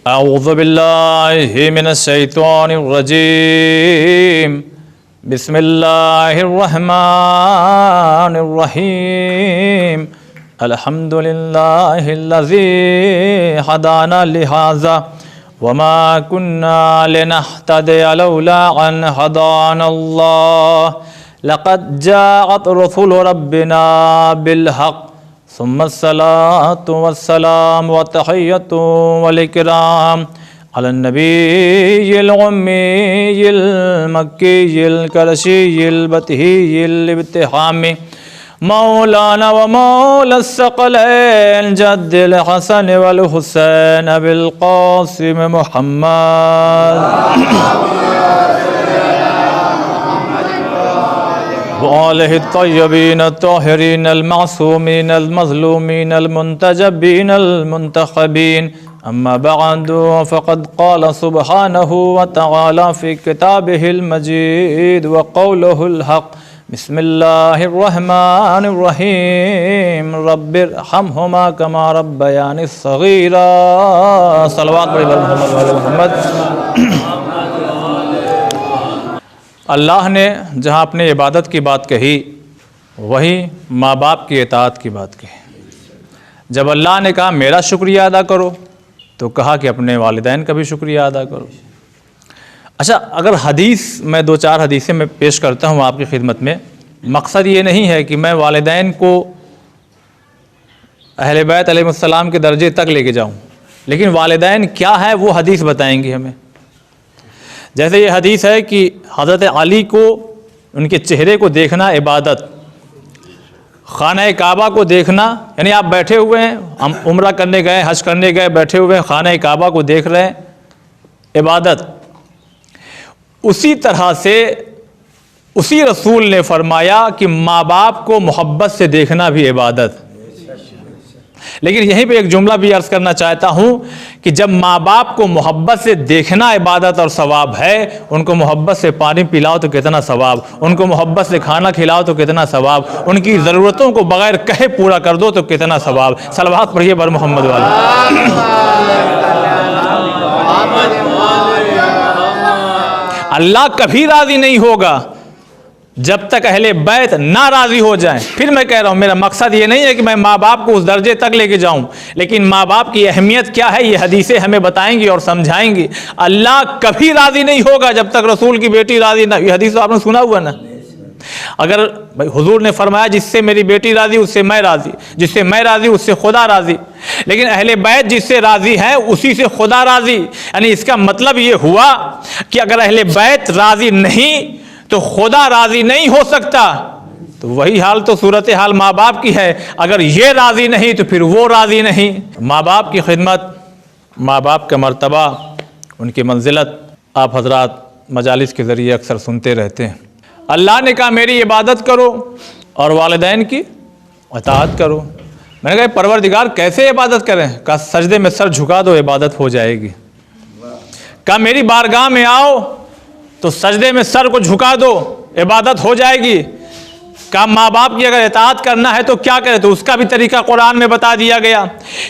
अऊज़ु बिल्लाहि मिनश शैतानिर रजीम। बिस्मिल्लाहिर रहमानिर रहीम। अल्हम्दुलिल्लाहिल्लज़ी हदाना लिहाज़ा वमा कुन्ना लिनहतदिया लौला अन हदानल्लाह। लक़द जाअत रसूलु रब्बिना बिलहक़ सुम्मस्सलातु वस्सलाम व तहिय्यतु वल इकराम अला नबिय्यिल उम्मिय्यिल मक्किय्यिल करशिय्यिल बतिय्यिल इब्तिहामी मौलाना व मौलस सकलैन जद्दिल हसन वल हुसैन अबिल क़ासिम मुहम्मद वालैहि तय्यबीन ताहिरीन अल-मासूमीन अल-मज़लूमीन अल-मुंतजबीन अल-मुंतखबीन। अम्मा बअदु फ़क़द क़ाल सुब्हानहु व तआला फ़ी किताबिहिल मजीद व क़ौलुहुल हक़। बिस्मिल्लाहिर रहमानिर रहीम। रब्बिरहमहुमा कमा रब्बयानी सग़ीरा। सल्लल्लाहु अलैहि मोहम्मद। अल्लाह ने जहाँ अपने इबादत की बात कही वहीं माँ बाप की इताअत की बात कही। जब अल्लाह ने कहा मेरा शुक्रिया अदा करो तो कहा कि अपने वालिदैन का भी शुक्रिया अदा करो। अच्छा, अगर हदीस मैं 2-4 हदीसें मैं पेश करता हूँ आपकी खिदमत में। मकसद ये नहीं है कि मैं वालिदैन को अहले बैत अलैहिस्सलाम के दर्जे तक लेके जाऊँ, लेकिन वालिदैन क्या है वो हदीस बताएंगी हमें। जैसे ये हदीस है कि हज़रत अली को उनके चेहरे को देखना इबादत, खाना काबा को देखना, यानी आप बैठे हुए हैं, हम उम्रा करने गए, हज करने गए, बैठे हुए हैं, खाना काबा को देख रहे हैं, इबादत। उसी तरह से उसी रसूल ने फरमाया कि माँ बाप को मोहब्बत से देखना भी इबादत। लेकिन यहीं पे एक जुमला भी अर्ज़ करना चाहता हूँ कि जब माँ बाप को मोहब्बत से देखना इबादत और सवाब है, उनको मोहब्बत से पानी पिलाओ तो कितना सवाब, उनको मोहब्बत से खाना खिलाओ तो कितना सवाब, उनकी ज़रूरतों को बग़ैर कहे पूरा कर दो तो कितना सवाब। सलवात पढ़िए बर मोहम्मद वाले। अल्लाह कभी राज़ी नहीं होगा जब तक अहले बैत ना राज़ी हो जाएं। फिर मैं कह रहा हूँ, मेरा मकसद ये नहीं है कि मैं माँ बाप को उस दर्जे तक लेके जाऊँ, लेकिन माँ बाप की अहमियत क्या है ये हदीसें हमें बताएंगी और समझाएंगी। अल्लाह कभी राज़ी नहीं होगा जब तक रसूल की बेटी राज़ी ना। ये हदीस तो आपने सुना हुआ ना। अगर भाई हुजूर ने फरमाया जिससे मेरी बेटी राज़ी उससे मैं राज़ी, जिससे मैं राज़ी उससे खुदा राज़ी, लेकिन अहले बैत जिससे राज़ी है उसी से खुदा राज़ी। यानी इसका मतलब ये हुआ कि अगर अहले बैत राज़ी नहीं तो खुदा राज़ी नहीं हो सकता। तो वही हाल तो सूरत हाल माँ बाप की है, अगर ये राज़ी नहीं तो फिर वो राज़ी नहीं। माँ बाप की खिदमत, माँ बाप का मर्तबा, उनकी मंजिलत आप हजरात मजालिस के ज़रिए अक्सर सुनते रहते हैं। अल्लाह ने कहा मेरी इबादत करो और वालिदैन की इताअत करो। मैंने कहा परवरदिगार कैसे इबादत करें? कहा सजदे में सर झुका दो इबादत हो जाएगी। कहा मेरी बारगाह में आओ तो सजदे में सर को झुका दो इबादत हो जाएगी। कहा माँ बाप की अगर इताअत करना है तो क्या करें? तो उसका भी तरीका कुरान में बता दिया गया।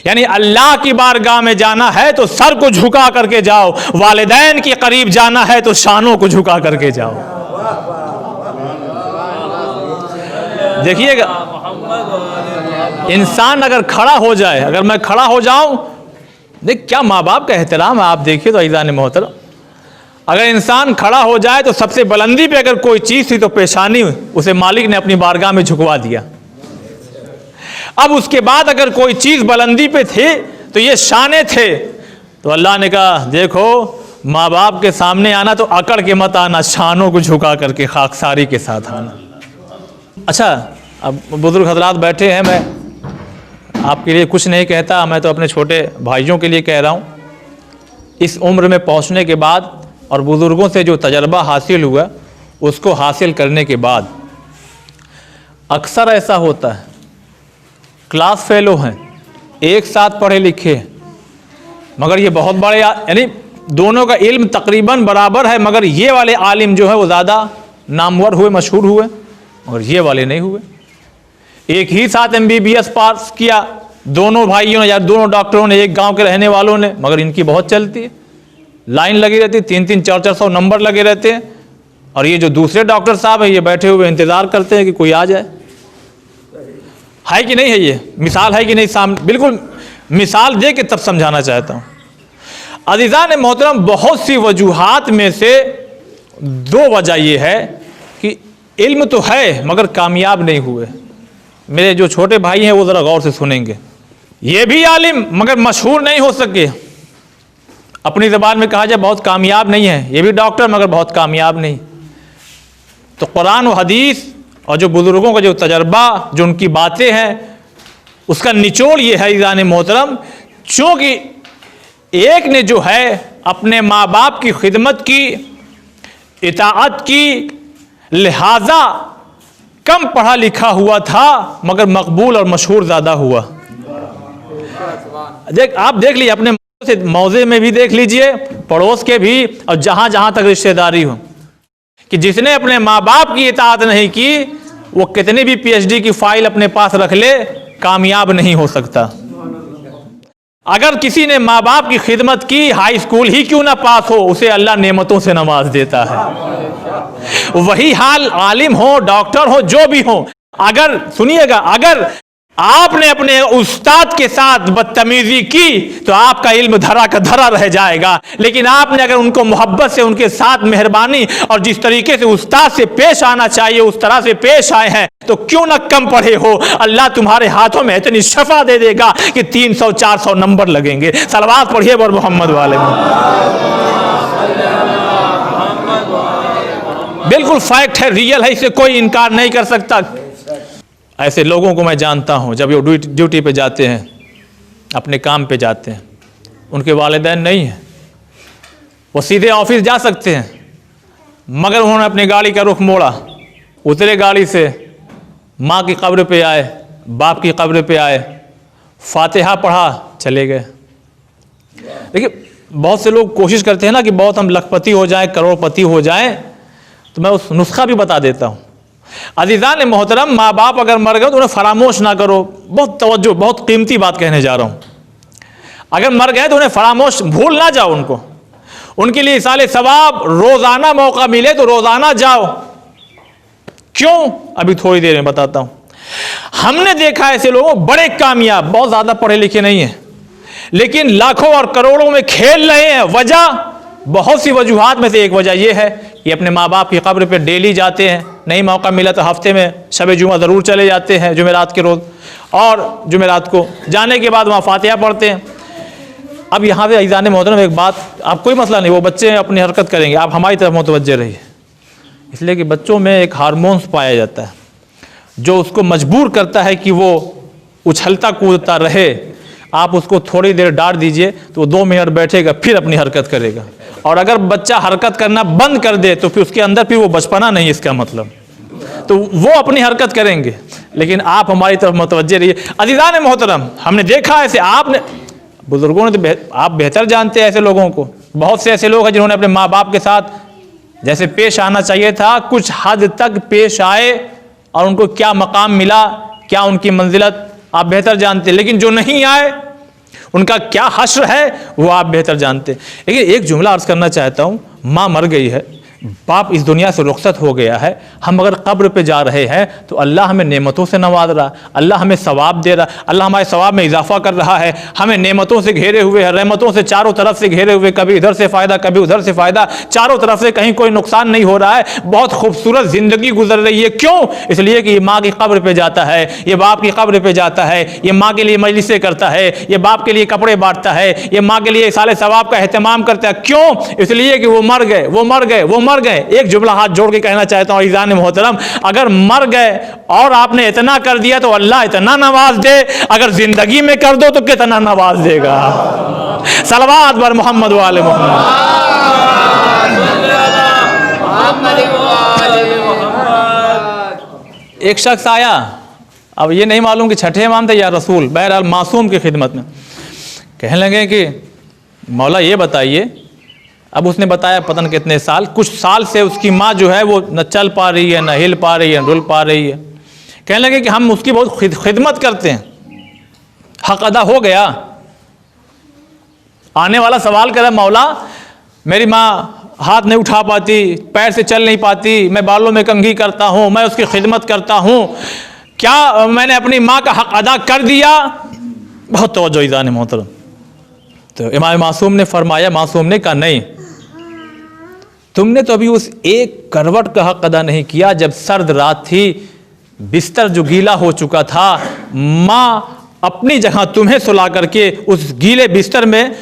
यानी अल्लाह की बारगाह में जाना है तो सर को झुका करके जाओ, वालिदैन के करीब जाना है तो शानों को झुका करके जाओ। देखिएगा, इंसान अगर खड़ा हो जाए, अगर मैं खड़ा हो जाऊं, देख क्या माँ बाप का एहतराम है। आप देखिए तो ईज़ान मोहतरम, अगर इंसान खड़ा हो जाए तो सबसे बुलंदी पे अगर कोई चीज़ थी तो पेशानी उसे मालिक ने अपनी बारगाह में झुकवा दिया। अब उसके बाद अगर कोई चीज़ बुलंदी पे थे तो ये शाने थे। तो अल्लाह ने कहा देखो माँ बाप के सामने आना तो अकड़ के मत आना, शानों को झुका करके खाकसारी के साथ आना। अच्छा, अब बुजुर्ग हजरात बैठे हैं, मैं आपके लिए कुछ नहीं कहता, मैं तो अपने छोटे भाइयों के लिए कह रहा हूँ। इस उम्र में पहुँचने के बाद और बुज़ुर्गों से जो तजर्बा हासिल हुआ उसको हासिल करने के बाद अक्सर ऐसा होता है क्लास फेलो हैं, एक साथ पढ़े लिखे, मगर ये बहुत बड़े, यानी दोनों का इल्म तकरीबन बराबर है, मगर ये वाले आलिम जो है वो ज़्यादा नामवर हुए, मशहूर हुए, और ये वाले नहीं हुए। एक ही साथ MBBS पास किया दोनों भाइयों ने या दोनों डॉक्टरों ने, एक गांव के रहने वालों ने, मगर इनकी बहुत चलती है, लाइन लगी रहती है, 300 400 नंबर लगे रहते हैं। और ये जो दूसरे डॉक्टर साहब हैं ये बैठे हुए इंतजार करते हैं कि कोई आ जाए। है कि नहीं है? ये मिसाल है कि नहीं? सामने बिल्कुल मिसाल दे के तब समझाना चाहता हूँ। अज़ीज़ान मोहतरम, बहुत सी वजूहात में से 2 वजह ये है कि इल्म तो है मगर कामयाब नहीं हुए। मेरे जो छोटे भाई हैं वो ज़रा गौर से सुनेंगे। ये भी आलिम मगर मशहूर नहीं हो सके, अपनी ज़बान में कहा जाए बहुत कामयाब नहीं है। ये भी डॉक्टर मगर बहुत कामयाब नहीं। तो कुरान और हदीस और जो बुज़ुर्गों का जो तजर्बा, जो उनकी बातें हैं, उसका निचोड़ ये है अज़ीज़ान मोहतरम, चूँकि एक ने जो है अपने माँ बाप की खिदमत की, इताअत की, लिहाजा कम पढ़ा लिखा हुआ था मगर मकबूल और मशहूर ज़्यादा हुआ। आप देख लीजिए, अपने मौजे में भी देख लीजिए, पड़ोस के भी, और जहाँ जहाँ तक रिश्तेदारी हो, कि जिसने अपने माँ बाप की इताअत नहीं की वो कितनी भी PhD की फाइल अपने पास रख ले, कामयाब नहीं हो सकता। अगर किसी ने माँ बाप की खिदमत की, हाई स्कूल ही क्यों ना पास हो, उसे अल्लाह नेमतों से नवाज देता है। वही हाल आलिम हो, डॉक्टर हो, जो भी हो। अगर सुनिएगा, अगर आपने अपने उस्ताद के साथ बदतमीजी की तो आपका इल्म धरा का धरा रह जाएगा, लेकिन आपने अगर उनको मोहब्बत से, उनके साथ मेहरबानी और जिस तरीके से उस्ताद से पेश आना चाहिए उस तरह से पेश आए हैं, तो क्यों ना कम पढ़े हो, अल्लाह तुम्हारे हाथों में इतनी शफा दे देगा कि 300 400 नंबर लगेंगे। सलवात पढ़िए बर मोहम्मद वाले में। बिल्कुल फैक्ट है, रियल है, इसे कोई इनकार नहीं कर सकता। ऐसे लोगों को मैं जानता हूँ, जब वो ड्यूटी पे जाते हैं, अपने काम पे जाते हैं, उनके वालिदैन नहीं हैं, वो सीधे ऑफिस जा सकते हैं, मगर उन्होंने अपनी गाड़ी का रुख मोड़ा, उतरे गाड़ी से, माँ की कब्र पे आए, बाप की कब्र पे आए, फातिहा पढ़ा, चले गए। देखिए, बहुत से लोग कोशिश करते हैं ना कि बहुत हम लखपति हो जाएं, करोड़पति हो जाएं, तो मैं उस नुस्खा भी बता देता हूँ। अज़ीज़ान मोहतरम, माँ बाप अगर मर गए तो उन्हें फरामोश ना करो। बहुत तवज्जो, बहुत कीमती बात कहने जा रहा हूँ। अगर मर गए तो उन्हें फरामोश, भूल ना जाओ उनको। उनके लिए इसाले सवाब, रोज़ाना मौका मिले तो रोज़ाना जाओ। क्यों? अभी थोड़ी देर में बताता हूँ। हमने देखा ऐसे लोगों, बड़े कामयाब, बहुत ज़्यादा पढ़े लिखे नहीं हैं, लेकिन लाखों और करोड़ों में खेल रहे हैं। वजह, बहुत सी वजूहात में से एक वजह यह है कि अपने माँ बाप की कब्र पे डेली जाते हैं, नहीं मौका मिला तो हफ्ते में शब जुमा ज़रूर चले जाते हैं, जुमेरात के रोज़, और जुमेरात को जाने के बाद वहाँ फातिहा पढ़ते हैं। अब यहाँ पे अज़ीज़ान मोहतरम एक बात, आप कोई मसला नहीं, वो बच्चे अपनी हरकत करेंगे, आप हमारी तरफ मुतवज्जे रहिए, इसलिए कि बच्चों में एक हार्मोन्स पाया जाता है जो उसको मजबूर करता है कि वो उछलता कूदता रहे। आप उसको थोड़ी देर डांट दीजिए तो वो 2 मिनट बैठेगा, फिर अपनी हरकत करेगा। और अगर बच्चा हरकत करना बंद कर दे तो फिर उसके अंदर फिर वो बचपना नहीं, इसका मतलब, तो वो अपनी हरकत करेंगे। लेकिन आप हमारी तरफ मुतवज्जे रहिए। अज़ीज़ान मोहतरम, हमने देखा ऐसे, आपने, बुजुर्गों ने तो आप बेहतर जानते हैं ऐसे लोगों को। बहुत से ऐसे लोग हैं जिन्होंने अपने माँ बाप के साथ जैसे पेश आना चाहिए था कुछ हद तक पेश आए, और उनको क्या मकाम मिला, क्या उनकी मंजिलत, आप बेहतर जानते हैं। लेकिन जो नहीं आए उनका क्या हश्र है वो आप बेहतर जानते हैं। लेकिन एक जुमला अर्ज़ करना चाहता हूँ, माँ मर गई है, बाप इस दुनिया से रुखसत हो गया है, हम अगर कब्र पे जा रहे हैं तो अल्लाह हमें नेमतों से नवाज रहा, अल्लाह हमें सवाब दे रहा, अल्लाह हमारे सवाब में इजाफा कर रहा है, हमें नेमतों से घेरे हुए है, रहमतों से चारों तरफ से घेरे हुए, कभी इधर से फ़ायदा कभी उधर से फ़ायदा, चारों तरफ से कहीं कोई नुकसान नहीं हो रहा है, बहुत खूबसूरत ज़िंदगी गुजर रही है। क्यों? इसलिए कि ये माँ की कब्र पर जाता है, ये बाप की कब्र पर जाता है, ये माँ के लिए मजलिसें करता है, ये बाप के लिए कपड़े बांटता है, ये माँ के लिए साले सवाब का एहतमाम करता है। क्यों? इसलिए कि वो मर गए, वो मर गए, वो मर गए। एक जुमला हाथ जोड़ के कहना चाहता हूँ अज़ीज़ान मोहतरम, अगर मर गए और आपने इतना कर दिया तो अल्लाह इतना नवाज दे, अगर जिंदगी में कर दो तो कितना नवाज देगा। सलवात बर मोहम्मद वाले मोहम्मद। एक शख्स आया, अब ये नहीं मालूम कि छठे इमाम थे या रसूल, बहरहाल मासूम की खिदमत में, कहने लगे कि मौला ये बताइए, अब उसने बताया पता न कितने साल, कुछ साल से उसकी माँ जो है वो न चल पा रही है, न हिल पा रही है, न डुल पा रही है। कहने लगे कि हम उसकी बहुत खिदमत करते हैं, हक अदा हो गया। आने वाला सवाल कर रहा, मौला मेरी माँ हाथ नहीं उठा पाती, पैर से चल नहीं पाती, मैं बालों में कंघी करता हूँ, मैं उसकी खिदमत करता हूँ, क्या मैंने अपनी माँ का हक अदा कर दिया? बहुत तवज्जो ईज़ान मोहतरम। तो इमाम मासूम ने फरमाया, मासूम ने कहा नहीं, तुमने तो अभी उस एक करवट का हक अदा नहीं किया। जब सर्द रात थी, बिस्तर जो गीला हो चुका था, माँ अपनी जगह तुम्हें सुला करके उस गीले बिस्तर में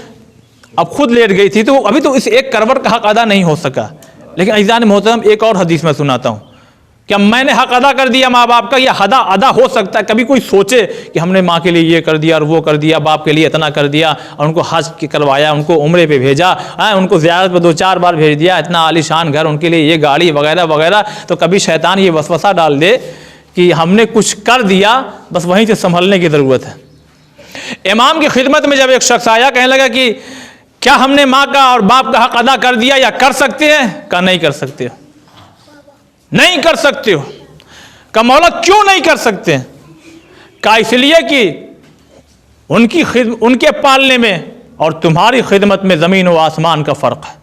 अब खुद लेट गई थी, तो अभी तो इस एक करवट का हक अदा नहीं हो सका। लेकिन ईज़ान मोहतरम एक और हदीस में सुनाता हूँ, क्या मैंने हक अदा कर दिया माँ बाप का? यह अदा हो सकता है? कभी कोई सोचे कि हमने माँ के लिए ये कर दिया और वो कर दिया, बाप के लिए इतना कर दिया, और उनको हज करवाया, उनको उम्रे पे भेजा, उनको ज़ियारत पे 2-4 बार भेज दिया, इतना आलीशान घर, उनके लिए ये गाड़ी वगैरह वगैरह। तो कभी शैतान ये वसवसा डाल दे कि हमने कुछ कर दिया, बस वहीं से संभलने की ज़रूरत है। इमाम की खिदमत में जब एक शख्स आया, कहने लगा कि क्या हमने माँ का और बाप का हक अदा कर दिया या कर सकते हैं? कहा नहीं कर सकते हो, नहीं कर सकते हो। कहा मौला क्यों नहीं कर सकते? कहा इसलिए कि उनके पालने में और तुम्हारी खिदमत में ज़मीन व आसमान का फ़र्क है।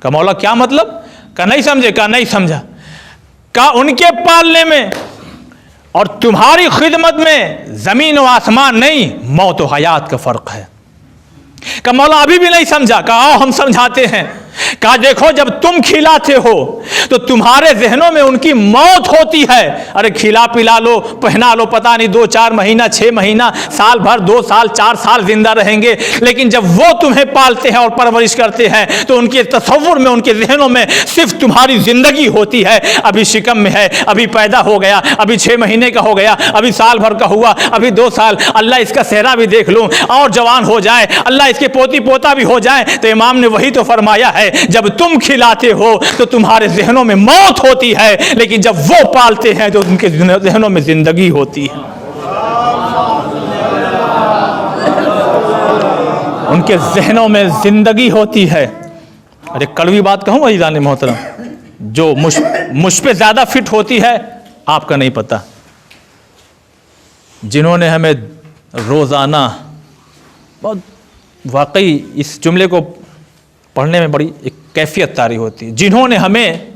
कहा मौला क्या मतलब? कहा नहीं समझे? कहा नहीं समझा। कहा उनके पालने में और तुम्हारी खिदमत में ज़मीन व आसमान नहीं, मौत व हयात का फ़र्क है। कहा मौला अभी भी नहीं समझा? कहा आओ हम समझाते हैं। कहा देखो, जब तुम खिलाते हो तो तुम्हारे जहनों में उनकी मौत होती है। अरे खिला पिला लो, पहना लो, पता नहीं 2-4 महीना, 6 महीना, साल भर, 2 साल, 4 साल जिंदा रहेंगे। लेकिन जब वो तुम्हें पालते हैं और परवरिश करते हैं तो उनके तसव्वुर में, उनके जहनों में सिर्फ तुम्हारी जिंदगी होती है। अभी शिकम में है, अभी पैदा हो गया, अभी 6 महीने का हो गया, अभी साल भर का हुआ, अभी 2 साल, अल्लाह इसका सेहरा भी देख लूं और जवान हो जाए, अल्लाह इसके पोती पोता भी हो जाए। तो इमाम ने वही तो फरमाया है, जब तुम खिलाते हो तो तुम्हारे जहनों में मौत होती है, लेकिन जब वो पालते हैं तो उनके जहनों में जिंदगी होती है, उनके जहनों में जिंदगी होती है। अरे कड़वी बात कहूँ ईज़ान मोहतरम, जो मुझ पे ज्यादा फिट होती है आपका नहीं पता। जिन्होंने हमें रोजाना, बहुत वाकई इस जुमले को पढ़ने में बड़ी एक कैफियत तारी होती है, जिन्होंने हमें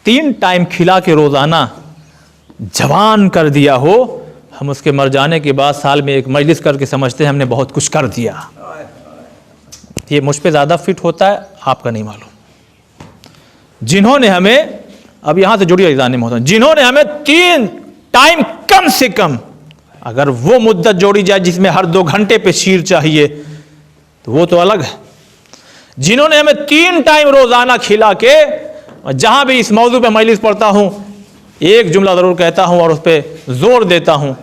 3 टाइम खिला के रोज़ाना जवान कर दिया हो, हम उसके मर जाने के बाद साल में एक मजलिस करके समझते हैं हमने बहुत कुछ कर दिया। ये मुझ पे ज़्यादा फिट होता है, आपका नहीं मालूम। जिन्होंने हमें, अब यहाँ से जुड़िए ईज़ान मोहतरम, जिन्होंने हमें 3 टाइम कम से कम, अगर वो मुद्दत जोड़ी जाए जिसमें हर 2 घंटे पे शीर चाहिए तो वो तो अलग है। जिन्होंने हमें 3 टाइम रोज़ाना खिला के, जहाँ भी इस मौजू पे मजलिस पढ़ता हूँ एक जुमला ज़रूर कहता हूँ और उस पर ज़ोर देता हूँ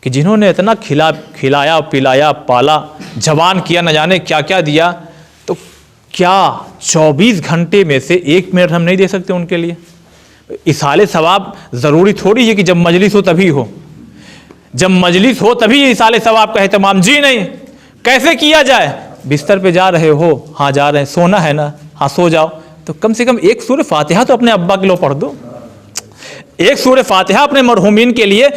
कि जिन्होंने इतना खिलाया, पिलाया, पाला, जवान किया, न जाने क्या क्या दिया, तो क्या 24 घंटे में से 1 मिनट हम नहीं दे सकते उनके लिए? इसाले सवाब ज़रूरी थोड़ी है कि जब मजलिस हो तभी हो, जब मजलिस हो तभी इसाले सवाब का एहतमाम। जी नहीं, कैसे किया जाए? बिस्तर पे जा रहे हो, हाँ जा रहे हैं, सोना है ना, हाँ सो जाओ, तो कम से कम 1 सूरह फातिहा तो अपने अब्बा के लिए पढ़ दो, 1 सूरह फातिहा अपने मरहूमीन के लिए।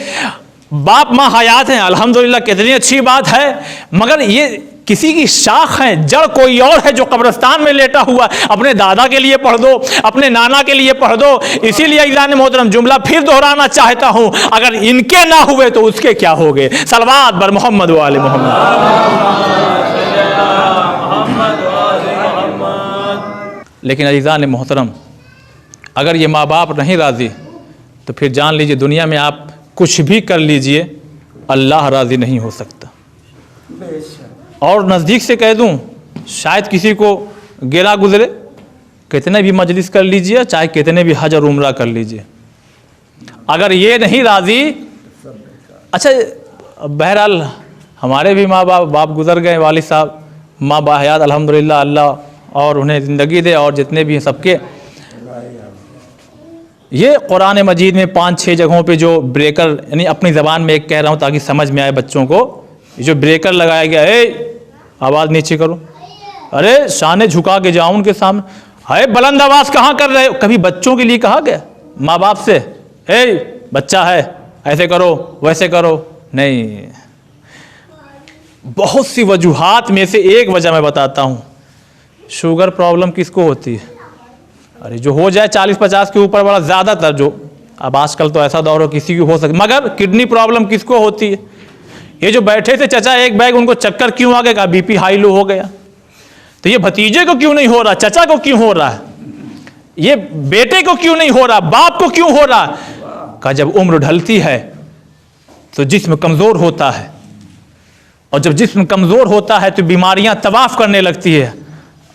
बाप माँ हयात हैं, अल्हम्दुलिल्लाह, कितनी अच्छी बात है, मगर ये किसी की शाख है, जड़ कोई और है जो कब्रिस्तान में लेटा हुआ। अपने दादा के लिए पढ़ दो, अपने नाना के लिए पढ़ दो। इसीलिए ईज़ान मोहतरम जुमला फिर दोहराना चाहता हूँ, अगर इनके ना हुए तो उसके क्या हो गए। सलवात बर मोहम्मद व आले मोहम्मद। लेकिन ईज़ान मोहतरम, अगर ये माँ बाप नहीं राज़ी तो फिर जान लीजिए दुनिया में आप कुछ भी कर लीजिए, अल्लाह राज़ी नहीं हो सकता। और नज़दीक से कह दूं, शायद किसी को गिरा गुजरे, कितने भी मजलिस कर लीजिए, चाहे कितने भी हज और उम्रा कर लीजिए, अगर ये नहीं राज़ी। अच्छा, बहरहाल हमारे भी माँ बाप गुजर गए, वालिद साहब, माँ बाहयात अल्हम्दुलिल्लाह, अल्लाह और उन्हें ज़िंदगी दे, और जितने भी हैं सबके। ये कुरान मजीद में 5-6 जगहों पे जो ब्रेकर, यानी अपनी ज़बान में एक कह रहा हूँ ताकि समझ में आए बच्चों को, जो ब्रेकर लगाया गया है, आवाज़ नीचे करो, अरे शाने झुका के जाओ उनके सामने, है बुलंद आवाज़ कहाँ कर रहे हो? कभी बच्चों के लिए कहा गया माँ बाप से, हे बच्चा है, ऐसे करो वैसे करो, नहीं, बहुत सी वजूहात में से एक वजह मैं बताता हूँ। शुगर प्रॉब्लम किसको होती है? अरे जो हो जाए 40-50 के ऊपर वाला, ज़्यादातर जो, अब आजकल तो ऐसा दौर हो किसी की हो सकती, मगर किडनी प्रॉब्लम किसको होती है? ये जो बैठे थे चाचा एक बैग, उनको चक्कर क्यों आ गया? कहा बीपी हाई लो हो गया। तो ये भतीजे को क्यों नहीं हो रहा? चाचा को क्यों हो रहा है? ये बेटे को क्यों नहीं हो रहा? बाप को क्यों हो रहा? कहा जब उम्र ढलती है तो जिस्म कमज़ोर होता है, और जब जिस्म कमज़ोर होता है तो बीमारियां तवाफ करने लगती है।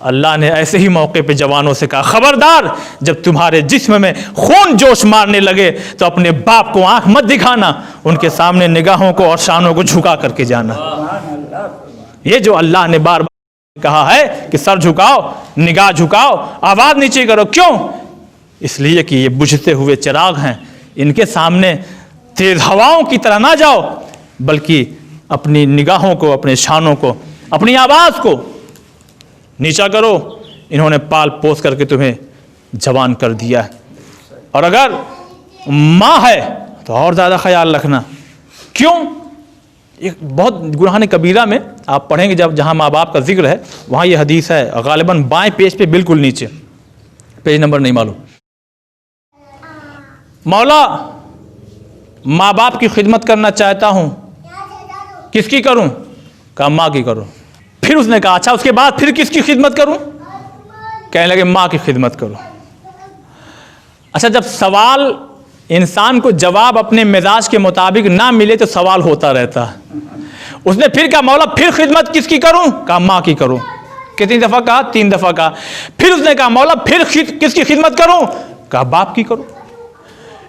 अल्लाह ने ऐसे ही मौके पे जवानों से कहा, खबरदार, जब तुम्हारे जिस्म में खून जोश मारने लगे तो अपने बाप को आंख मत दिखाना, उनके सामने निगाहों को और शानों को झुका करके जाना। ये जो अल्लाह ने बार बार कहा है कि सर झुकाओ, निगाह झुकाओ, आवाज़ नीचे करो, क्यों? इसलिए कि ये बुझते हुए चिराग हैं, इनके सामने तेज हवाओं की तरह ना जाओ, बल्कि अपनी निगाहों को, अपने शानों को, अपनी आवाज़ को नीचा करो। इन्होंने पाल पोस करके तुम्हें जवान कर दिया है। और अगर माँ है तो और ज़्यादा ख्याल रखना। क्यों? एक बहुत गुनाह कबीरा में आप पढ़ेंगे, जब जहाँ माँ बाप का जिक्र है वहाँ ये हदीस है, गालिबन बाएं पेज पे बिल्कुल नीचे, पेज नंबर नहीं मालूम। मौला, माँ बाप की खिदमत करना चाहता हूँ, किसकी करूँ? कहा माँ की करो। फिर उसने कहा अच्छा उसके बाद फिर किसकी खिदमत करूं? कहने लगे माँ की खिदमत करो। अच्छा, जब सवाल इंसान को जवाब अपने मिजाज के मुताबिक ना मिले तो सवाल होता रहता है। उसने फिर कहा मौला फिर खिदमत किसकी करूं? कहा माँ की करो। कितनी दफ़ा कहा? 3 दफ़ा कहा। फिर उसने कहा मौला फिर किसकी खिदमत करूं? कहा बाप की करो।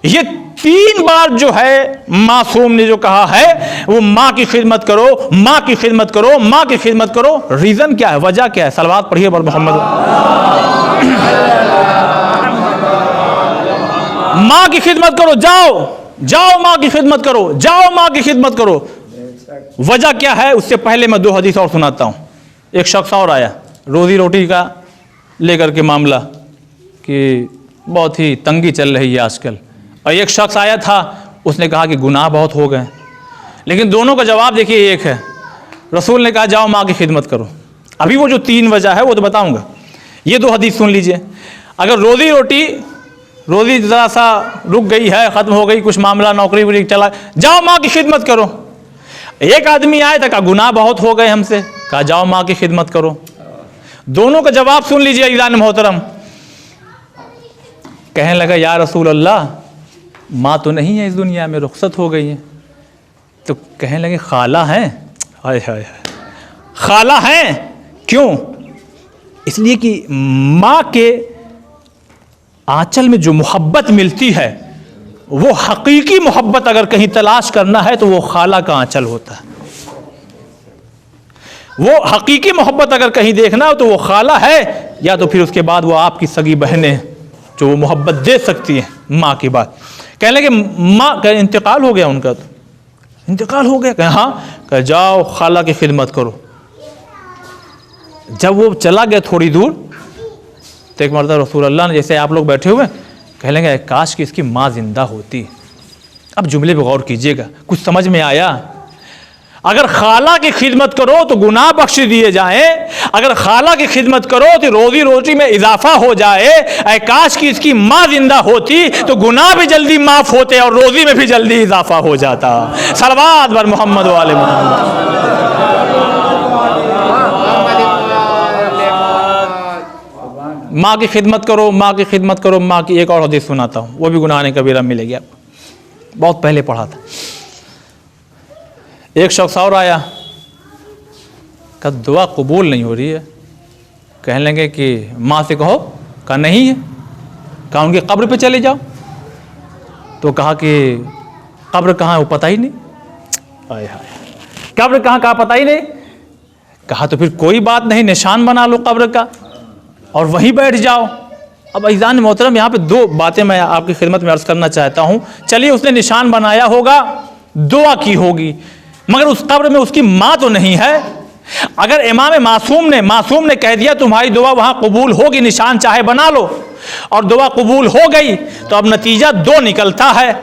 ये 3 बार जो है मासूम ने जो कहा है वो माँ की खिदमत करो, माँ की खिदमत करो, माँ की खिदमत करो। रीज़न क्या है? वजह क्या है? सलवात पढ़िए बर मोहम्मद। माँ की खिदमत करो, जाओ जाओ माँ की खिदमत करो, जाओ माँ की खिदमत करो। वजह क्या है? उससे पहले मैं 2 हदीस और सुनाता हूँ। एक शख्स और आया, रोजी रोटी का लेकर के मामला कि बहुत ही तंगी चल रही है आजकल। और एक शख्स आया था, उसने कहा कि गुनाह बहुत हो गए। लेकिन दोनों का जवाब देखिए एक है। रसूल ने कहा जाओ माँ की खिदमत करो। अभी वो जो 3 वजह है वो तो बताऊंगा, ये 2 हदीस सुन लीजिए। अगर रोज़ी ज़रा सा रुक गई है, ख़त्म हो गई, कुछ मामला नौकरी वोकरी चला, जाओ माँ की खिदमत करो। एक आदमी आया था, कहा गुनाह बहुत हो गए हमसे, कहा जाओ माँ की खिदमत करो। दोनों का जवाब सुन लीजिए ईज़ान मोहतरम। कहने लगा या रसूल अल्लाह, माँ तो नहीं है इस दुनिया में, रुखसत हो गई है। तो कहने लगे खाला हैं। हाय हाय हाय, खाला हैं। क्यों? इसलिए कि माँ के आंचल में जो मोहब्बत मिलती है वो हकीकी मोहब्बत अगर कहीं तलाश करना है तो वो खाला का आंचल होता है। वो हकीकी मोहब्बत अगर कहीं देखना हो तो वो खाला है, या तो फिर उसके बाद वो आपकी सगी बहनें जो वो मोहब्बत दे सकती हैं माँ की बात। कहने लगे माँ का इंतकाल हो गया, उनका तो इंतकाल हो गया। कहे हाँ। कहे जाओ खाला की खिदमत करो। जब वो चला गया थोड़ी दूर तो एक मरतबा रसूल अल्लाह ने, जैसे आप लोग बैठे हुए, कह लेंगे काश कि इसकी माँ जिंदा होती। अब जुमले पे गौर कीजिएगा, कुछ समझ में आया? अगर खाला की खिदमत करो तो गुनाह बख्श दिए जाएं, अगर खाला की खिदमत करो तो रोजी रोटी में इजाफा हो जाए। ऐ काश कि इसकी माँ जिंदा होती तो गुनाह भी जल्दी माफ होते और रोजी में भी जल्दी इजाफा हो जाता। सलवात बर मोहम्मद वाले मोहम्मद। माँ की खिदमत करो, माँ की खिदमत करो, माँ की। एक और हदीस सुनाता हूँ, वो भी गुनाह कबीरा मिलेगी आपको, बहुत पहले पढ़ा था। एक शख्स और आया, कहा दुआ कबूल नहीं हो रही है। कहने लगे कि माँ से कहो। कहा नहीं है। कहा उनकी कब्र पे चले जाओ। तो कहा कि कब्र कहाँ है वो पता ही नहीं। हाय हाय, कब्र कहाँ पता ही नहीं। कहा तो फिर कोई बात नहीं, निशान बना लो कब्र का और वहीं बैठ जाओ। अब ईज़ान मोहतरम, यहाँ पे 2 बातें मैं आपकी खिदमत में अर्ज़ करना चाहता हूँ। चलिए उसने निशान बनाया होगा, दुआ की होगी, मगर उस कब्र में उसकी माँ तो नहीं है। अगर इमाम मासूम ने कह दिया तुम्हारी दुआ वहाँ कबूल होगी, निशान चाहे बना लो, और दुआ कबूल हो गई, तो अब नतीजा 2 निकलता है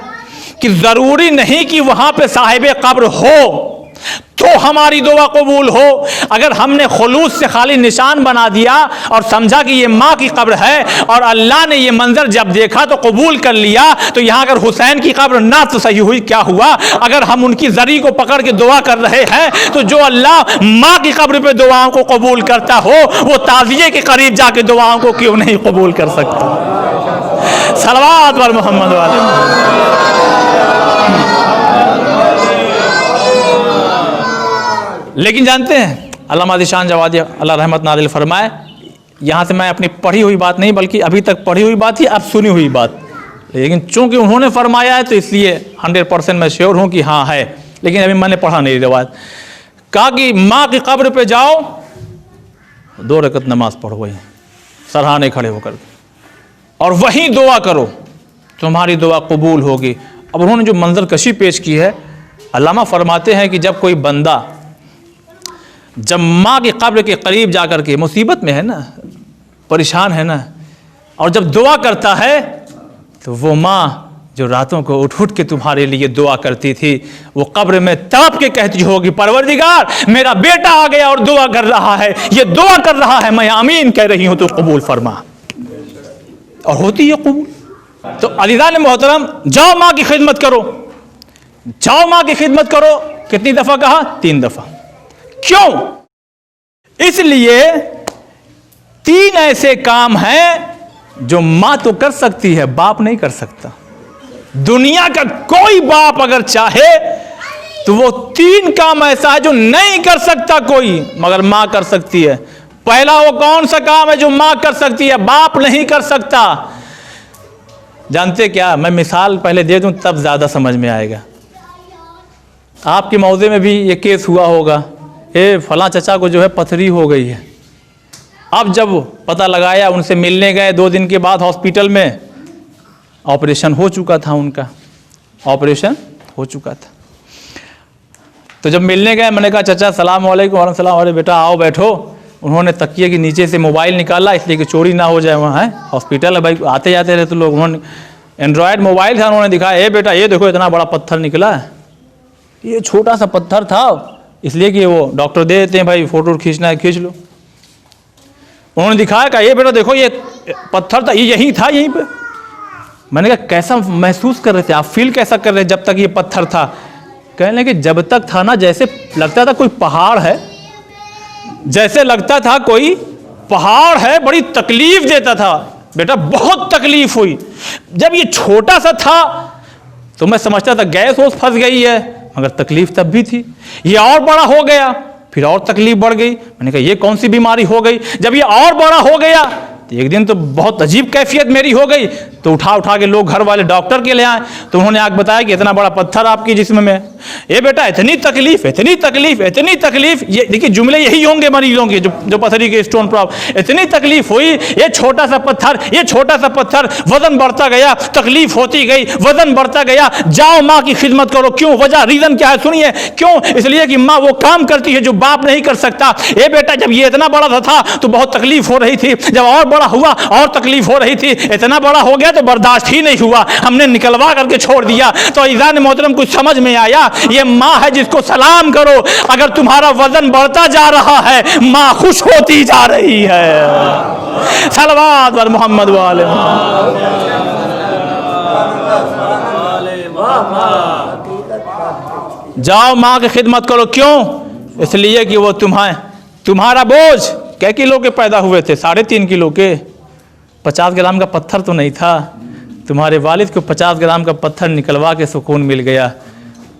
कि ज़रूरी नहीं कि वहाँ पे साहिब कब्र हो तो हमारी दुआ कबूल हो। अगर हमने खुलूस से खाली निशान बना दिया और समझा कि ये माँ की कब्र है और अल्लाह ने ये मंजर जब देखा तो कबूल कर लिया, तो यहाँ अगर हुसैन की कब्र ना तो सही हुई क्या हुआ? अगर हम उनकी जरी को पकड़ के दुआ कर रहे हैं तो जो अल्लाह माँ की कब्र पे दुआओं को कबूल करता हो वो ताज़िये के करीब जाके दुआओं को क्यों नहीं कबूल कर सकता? सलवात वर मोहम्मद वाले। लेकिन जानते हैं अल्लामा ज़ीशान जवादी अल्लाह रहमत नाज़िल फरमाए, यहाँ से मैं अपनी पढ़ी हुई बात नहीं बल्कि अभी तक पढ़ी हुई बात ही अब सुनी हुई बात, लेकिन चूंकि उन्होंने फरमाया है तो इसलिए 100% मैं श्योर हूँ कि हाँ है, लेकिन अभी मैंने पढ़ा नहीं रिवायत। कहा कि माँ की कब्र पे जाओ, 2 रकत नमाज पढ़ो वही सरहाने खड़े होकर और वहीं दुआ करो, तुम्हारी दुआ कबूल होगी। अब उन्होंने जो मंजर कशी पेश की है, अल्लामा फरमाते हैं कि जब कोई बंदा जब माँ की कब्र के करीब जाकर के मुसीबत में है ना, परेशान है ना, और जब दुआ करता है तो वो माँ जो रातों को उठ उठ के तुम्हारे लिए दुआ करती थी, वो कब्र में तड़प के कहती होगी, परवरदिगार मेरा बेटा आ गया और दुआ कर रहा है, ये दुआ कर रहा है, मैं आमीन कह रही हूँ तो कबूल फरमा। और होती है कबूल। तो अज़ीज़ान मोहतरम, जाओ माँ की खिदमत करो, जाओ माँ की खिदमत करो। कितनी दफ़ा कहा? 3 दफ़ा। क्यों? इसलिए 3 ऐसे काम हैं जो मां तो कर सकती है, बाप नहीं कर सकता। दुनिया का कोई बाप अगर चाहे तो वो 3 काम ऐसा है जो नहीं कर सकता कोई, मगर मां कर सकती है। पहला वो कौन सा काम है जो मां कर सकती है, बाप नहीं कर सकता? जानते क्या, मैं मिसाल पहले दे दूं तब ज्यादा समझ में आएगा। आपके मौजे में भी ये केस हुआ होगा, फलां चचा को जो है पथरी हो गई है। अब जब पता लगाया, उनसे मिलने गए, 2 दिन के बाद हॉस्पिटल में ऑपरेशन हो चुका था, उनका ऑपरेशन हो चुका था। तो जब मिलने गए, मैंने कहा चाचा सलाम वालेकुम। वालेकुम सलाम। अरे बेटा आओ बैठो। उन्होंने तकिए के नीचे से मोबाइल निकाला, इसलिए कि चोरी ना हो जाए, वहाँ है हॉस्पिटल है भाई, आते जाते रहते लोग। उन्होंने एंड्रॉयड मोबाइल था, उन्होंने दिखाया, बेटा ये देखो इतना बड़ा पत्थर निकला है। ये छोटा सा पत्थर था, इसलिए कि वो डॉक्टर दे देते हैं भाई, फोटो खींचना है खींच लो। उन्होंने दिखाया, कहा ये बेटा देखो ये पत्थर था, ये यही था यहीं पे। मैंने कहा कैसा महसूस कर रहे थे आप, फील कैसा कर रहे थे जब तक ये पत्थर था? कहने लगे जब तक था ना, जैसे लगता था कोई पहाड़ है, जैसे लगता था कोई पहाड़ है, बड़ी तकलीफ देता था बेटा, बहुत तकलीफ हुई। जब ये छोटा सा था तो मैं समझता था गैस वोस फंस गई है, मगर तकलीफ तब भी थी। ये और बड़ा हो गया, फिर और तकलीफ बढ़ गई। मैंने कहा ये कौन सी बीमारी हो गई? जब ये और बड़ा हो गया तो एक दिन तो बहुत अजीब कैफियत मेरी हो गई, तो उठा के लोग घर वाले डॉक्टर के ले आए। तो उन्होंने आके बताया कि इतना बड़ा पत्थर आपकी जिस्म में। ये बेटा इतनी तकलीफ, इतनी तकलीफ, इतनी तकलीफ, ये देखिए जुमले यही होंगे मरीजों के जो पथरी के स्टोन प्रॉब्लम। इतनी तकलीफ हुई, ये छोटा सा पत्थर, ये छोटा सा पत्थर, वजन बढ़ता गया, तकलीफ होती गई, वजन बढ़ता गया। जाओ माँ की खिदमत करो। क्यों? वजह, रीजन क्या है सुनिए। क्यों? इसलिए कि माँ वो काम करती है जो बाप नहीं कर सकता। ये बेटा जब ये इतना बड़ा था तो बहुत तकलीफ हो रही थी, जब और बड़ा हुआ और तकलीफ हो रही थी, इतना बड़ा हो गया तो बर्दाश्त ही नहीं हुआ, हमने निकलवा करके छोड़ दिया। तो ईज़ान मोहतरम कुछ समझ में आया, ये माँ है जिसको सलाम करो। अगर तुम्हारा वजन बढ़ता जा रहा है, माँ खुश होती जा रही है। सलवात वर मोहम्मद वाले। जाओ माँ की खिदमत करो। क्यों? इसलिए कि वो तुम्हारा बोझ कै किलो के पैदा हुए थे? 3.5 किलो के। 50 ग्राम का पत्थर तो नहीं था। तुम्हारे वालिद को 50 ग्राम का पत्थर निकलवा के सुकून मिल गया।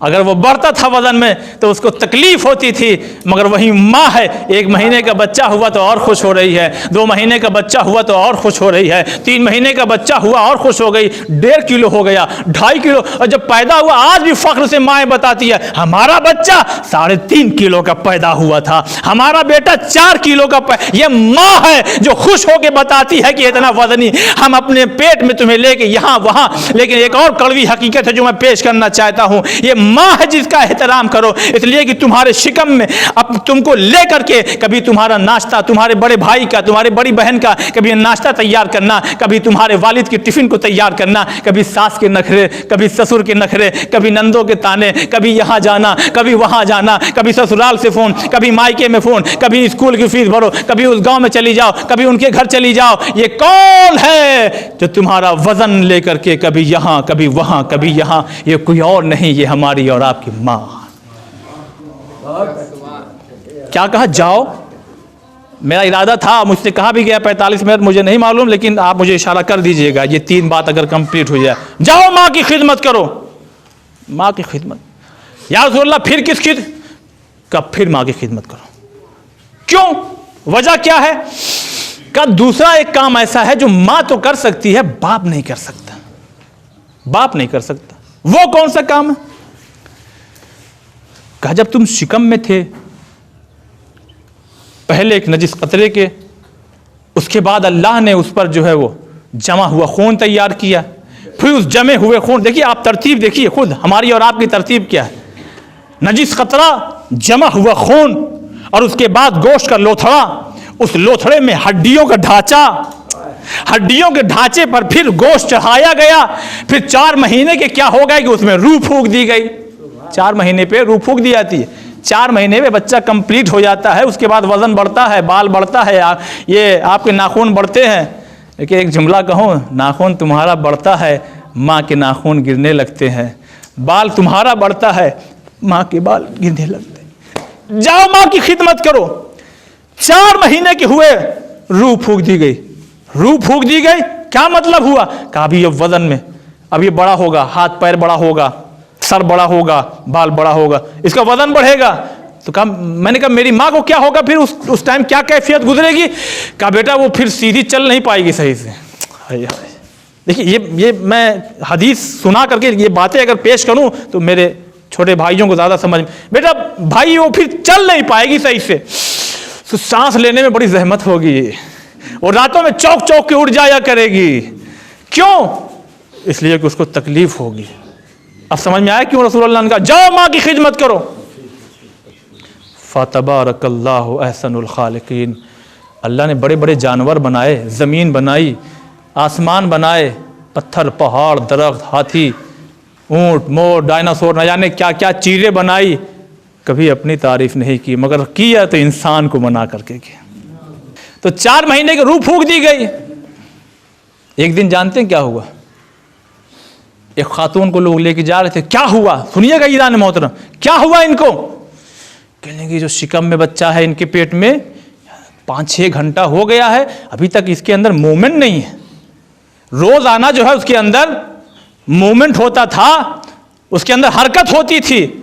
अगर वो बढ़ता था वजन में तो उसको तकलीफ होती थी, मगर वही माँ है, 1 महीने का बच्चा हुआ तो और खुश हो रही है, 2 महीने का बच्चा हुआ तो और खुश हो रही है, 3 महीने का बच्चा हुआ और खुश हो गई, 1.5 किलो हो गया, 2.5 किलो, और जब पैदा हुआ आज भी फख्र से माँ बताती है हमारा बच्चा 3.5 किलो का पैदा हुआ था, हमारा बेटा 4 किलो का। ये माँ है जो खुश होकर बताती है कि इतना वजनी हम अपने पेट में तुम्हें लेके यहाँ वहाँ। लेकिन एक और कड़वी हकीकत है जो मैं पेश करना चाहता हूँ, ये माँ है जिसका एहतराम करो, इसलिए कि तुम्हारे शिकम में अब तुमको ले करके कभी तुम्हारा नाश्ता, तुम्हारे बड़े भाई का, तुम्हारी बड़ी बहन का कभी नाश्ता तैयार करना, कभी तुम्हारे वालिद के टिफिन को तैयार करना, कभी सास के नखरे, कभी ससुर के नखरे, कभी नंदों के ताने, कभी यहाँ जाना, कभी वहाँ जाना, कभी ससुराल से फोन, कभी मायके में फोन, कभी स्कूल की फीस भरो, कभी उस गांव में चली जाओ, कभी उनके घर चली जाओ। ये कौन है जो तुम्हारा वजन लेकर के कभी यहाँ कभी वहाँ कभी यहाँ? ये कोई और नहीं, ये हमारी और आपकी माँ। क्या कहा? जाओ। मेरा इरादा था, मुझसे कहा भी गया 45 मिनट, मुझे नहीं मालूम, लेकिन आप मुझे इशारा कर दीजिएगा, ये 3 बात अगर कंप्लीट हो जाए। जाओ माँ की खिदमत करो। माँ की खिदमत, या रसूल अल्लाह फिर किस खिदमत? कब फिर माँ की खिदमत करो? क्यों? वजह क्या है? का दूसरा एक काम ऐसा है जो माँ तो कर सकती है, बाप नहीं कर सकता। बाप नहीं कर सकता। वो कौन सा काम है? कहा जब तुम शिकम में थे, पहले एक नजिस कतरे के, उसके बाद अल्लाह ने उस पर जो है वो जमा हुआ खून तैयार किया, फिर उस जमे हुए खून, देखिए आप तरतीब देखिए खुद, हमारी और आपकी तरतीब क्या है। नजिस कतरा, जमा हुआ खून, और उसके बाद गोश्त का लोथड़ा, उस लोथड़े में हड्डियों का ढांचा, हड्डियों के ढांचे पर फिर गोश्त चढ़ाया गया, फिर 4 महीने के क्या हो गए कि उसमें रूह फूंक दी गई। 4 महीने पे रूह फूंक दी जाती है, 4 महीने में बच्चा कंप्लीट हो जाता है, उसके बाद वजन बढ़ता है, बाल बढ़ता है, ये आपके नाखून बढ़ते हैं। लेकिन एक जुमला कहूँ, नाखून तुम्हारा बढ़ता है, माँ के नाखून गिरने लगते हैं। बाल तुम्हारा बढ़ता है, माँ के बाल गिरने लगते हैं। जाओ माँ की खिदमत करो। 4 महीने के हुए, रूह फूंक दी गई। रूह फूंक दी गई, क्या मतलब हुआ? कहा अभी ये वजन में, अब ये बड़ा होगा, हाथ पैर बड़ा होगा, सर बड़ा होगा, बाल बड़ा होगा, इसका वजन बढ़ेगा। तो कहा, मैंने कहा मेरी माँ को क्या होगा फिर, उस टाइम क्या कैफियत गुजरेगी? कहा बेटा वो फिर सीधी चल नहीं पाएगी सही से। देखिए ये मैं हदीस सुना करके ये बातें अगर पेश करूं तो मेरे छोटे भाइयों को ज़्यादा समझ, बेटा भाई वो फिर चल नहीं पाएगी सही से, तो सांस लेने में बड़ी जहमत होगी, और रातों में चौक चौक के उठ जाया करेगी। क्यों? इसलिए कि उसको तकलीफ होगी। अब समझ में आया क्यों रसूलुल्लाह ने कहा जाओ माँ की खिदमत करो। फतबारकल्लाहु अहसनुल खालिकीन। अल्लाह ने बड़े बड़े जानवर बनाए, ज़मीन बनाई, आसमान बनाए, पत्थर, पहाड़, दरख्त, हाथी, ऊंट, मोर, डायनासोर, न जाने क्या क्या चीज़ें बनाई। कभी अपनी तारीफ नहीं की, मगर किया तो इंसान को मना करके किया। तो 4 महीने की रूह फूंक दी गई। एक दिन जानते हैं क्या हुआ? एक खातून को लोग लेके जा रहे थे। क्या हुआ सुनिएगा ईरान मोहतरम, क्या हुआ इनको? कहने की जो शिकम में बच्चा है इनके पेट में 5-6 घंटा हो गया है, अभी तक इसके अंदर मूवमेंट नहीं है। रोज आना जो है उसके अंदर मूवमेंट होता था, उसके अंदर हरकत होती थी,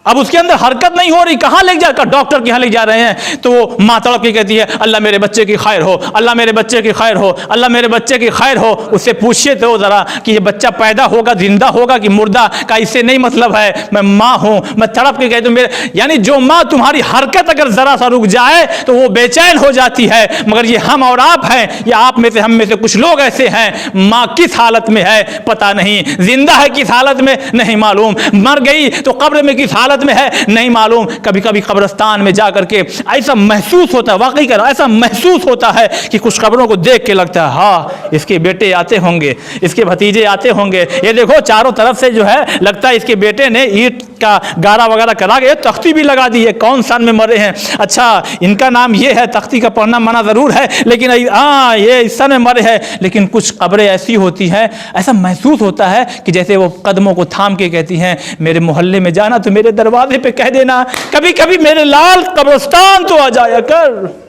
अब उसके अंदर हरकत नहीं हो रही। कहाँ ले जा, डॉक्टर के यहाँ ले जा रहे हैं, तो वो माँ तड़प के कहती है अल्लाह मेरे बच्चे की खैर हो, अल्लाह मेरे बच्चे की खैर हो, अल्लाह मेरे बच्चे की खैर हो। उससे पूछिए तो ज़रा कि ये बच्चा पैदा होगा, जिंदा होगा कि मुर्दा? का इससे नहीं मतलब है, मैं माँ हूँ, मैं तड़प के कहती हूँ मेरे, यानी जो माँ तुम्हारी हरकत अगर ज़रा सा रुक जाए तो वो बेचैन हो जाती है। मगर ये हम और आप हैं, या आप में से हम में से कुछ लोग ऐसे हैं, माँ किस हालत में है पता नहीं, जिंदा है किस हालत में नहीं मालूम, मर गई तो कब्र में किस हालत में है नहीं मालूम। कभी कभी कब्रिस्तान में जा करके ऐसा महसूस होता है, वाकई कर ऐसा महसूस होता है कि कुछ कब्रों को देख के लगता है हाँ इसके बेटे आते होंगे, इसके भतीजे आते होंगे। ये देखो चारों तरफ से जो है लगता है इसके बेटे ने ईंट का गारा वगैरह करा के तख्ती भी लगा दी है, कौन सन में मरे हैं, अच्छा इनका नाम ये है, तख्ती का पढ़ना मना जरूर है, लेकिन हाँ ये इस सन में मरे हैं। लेकिन कुछ कब्रें ऐसी होती हैं, ऐसा महसूस होता है कि जैसे वो कदमों को थाम के कहती हैं मेरे मोहल्ले में जाना तो मेरे दरवाजे पे कह देना कभी कभी मेरे लाल कब्रिस्तान तो आ जाया कर।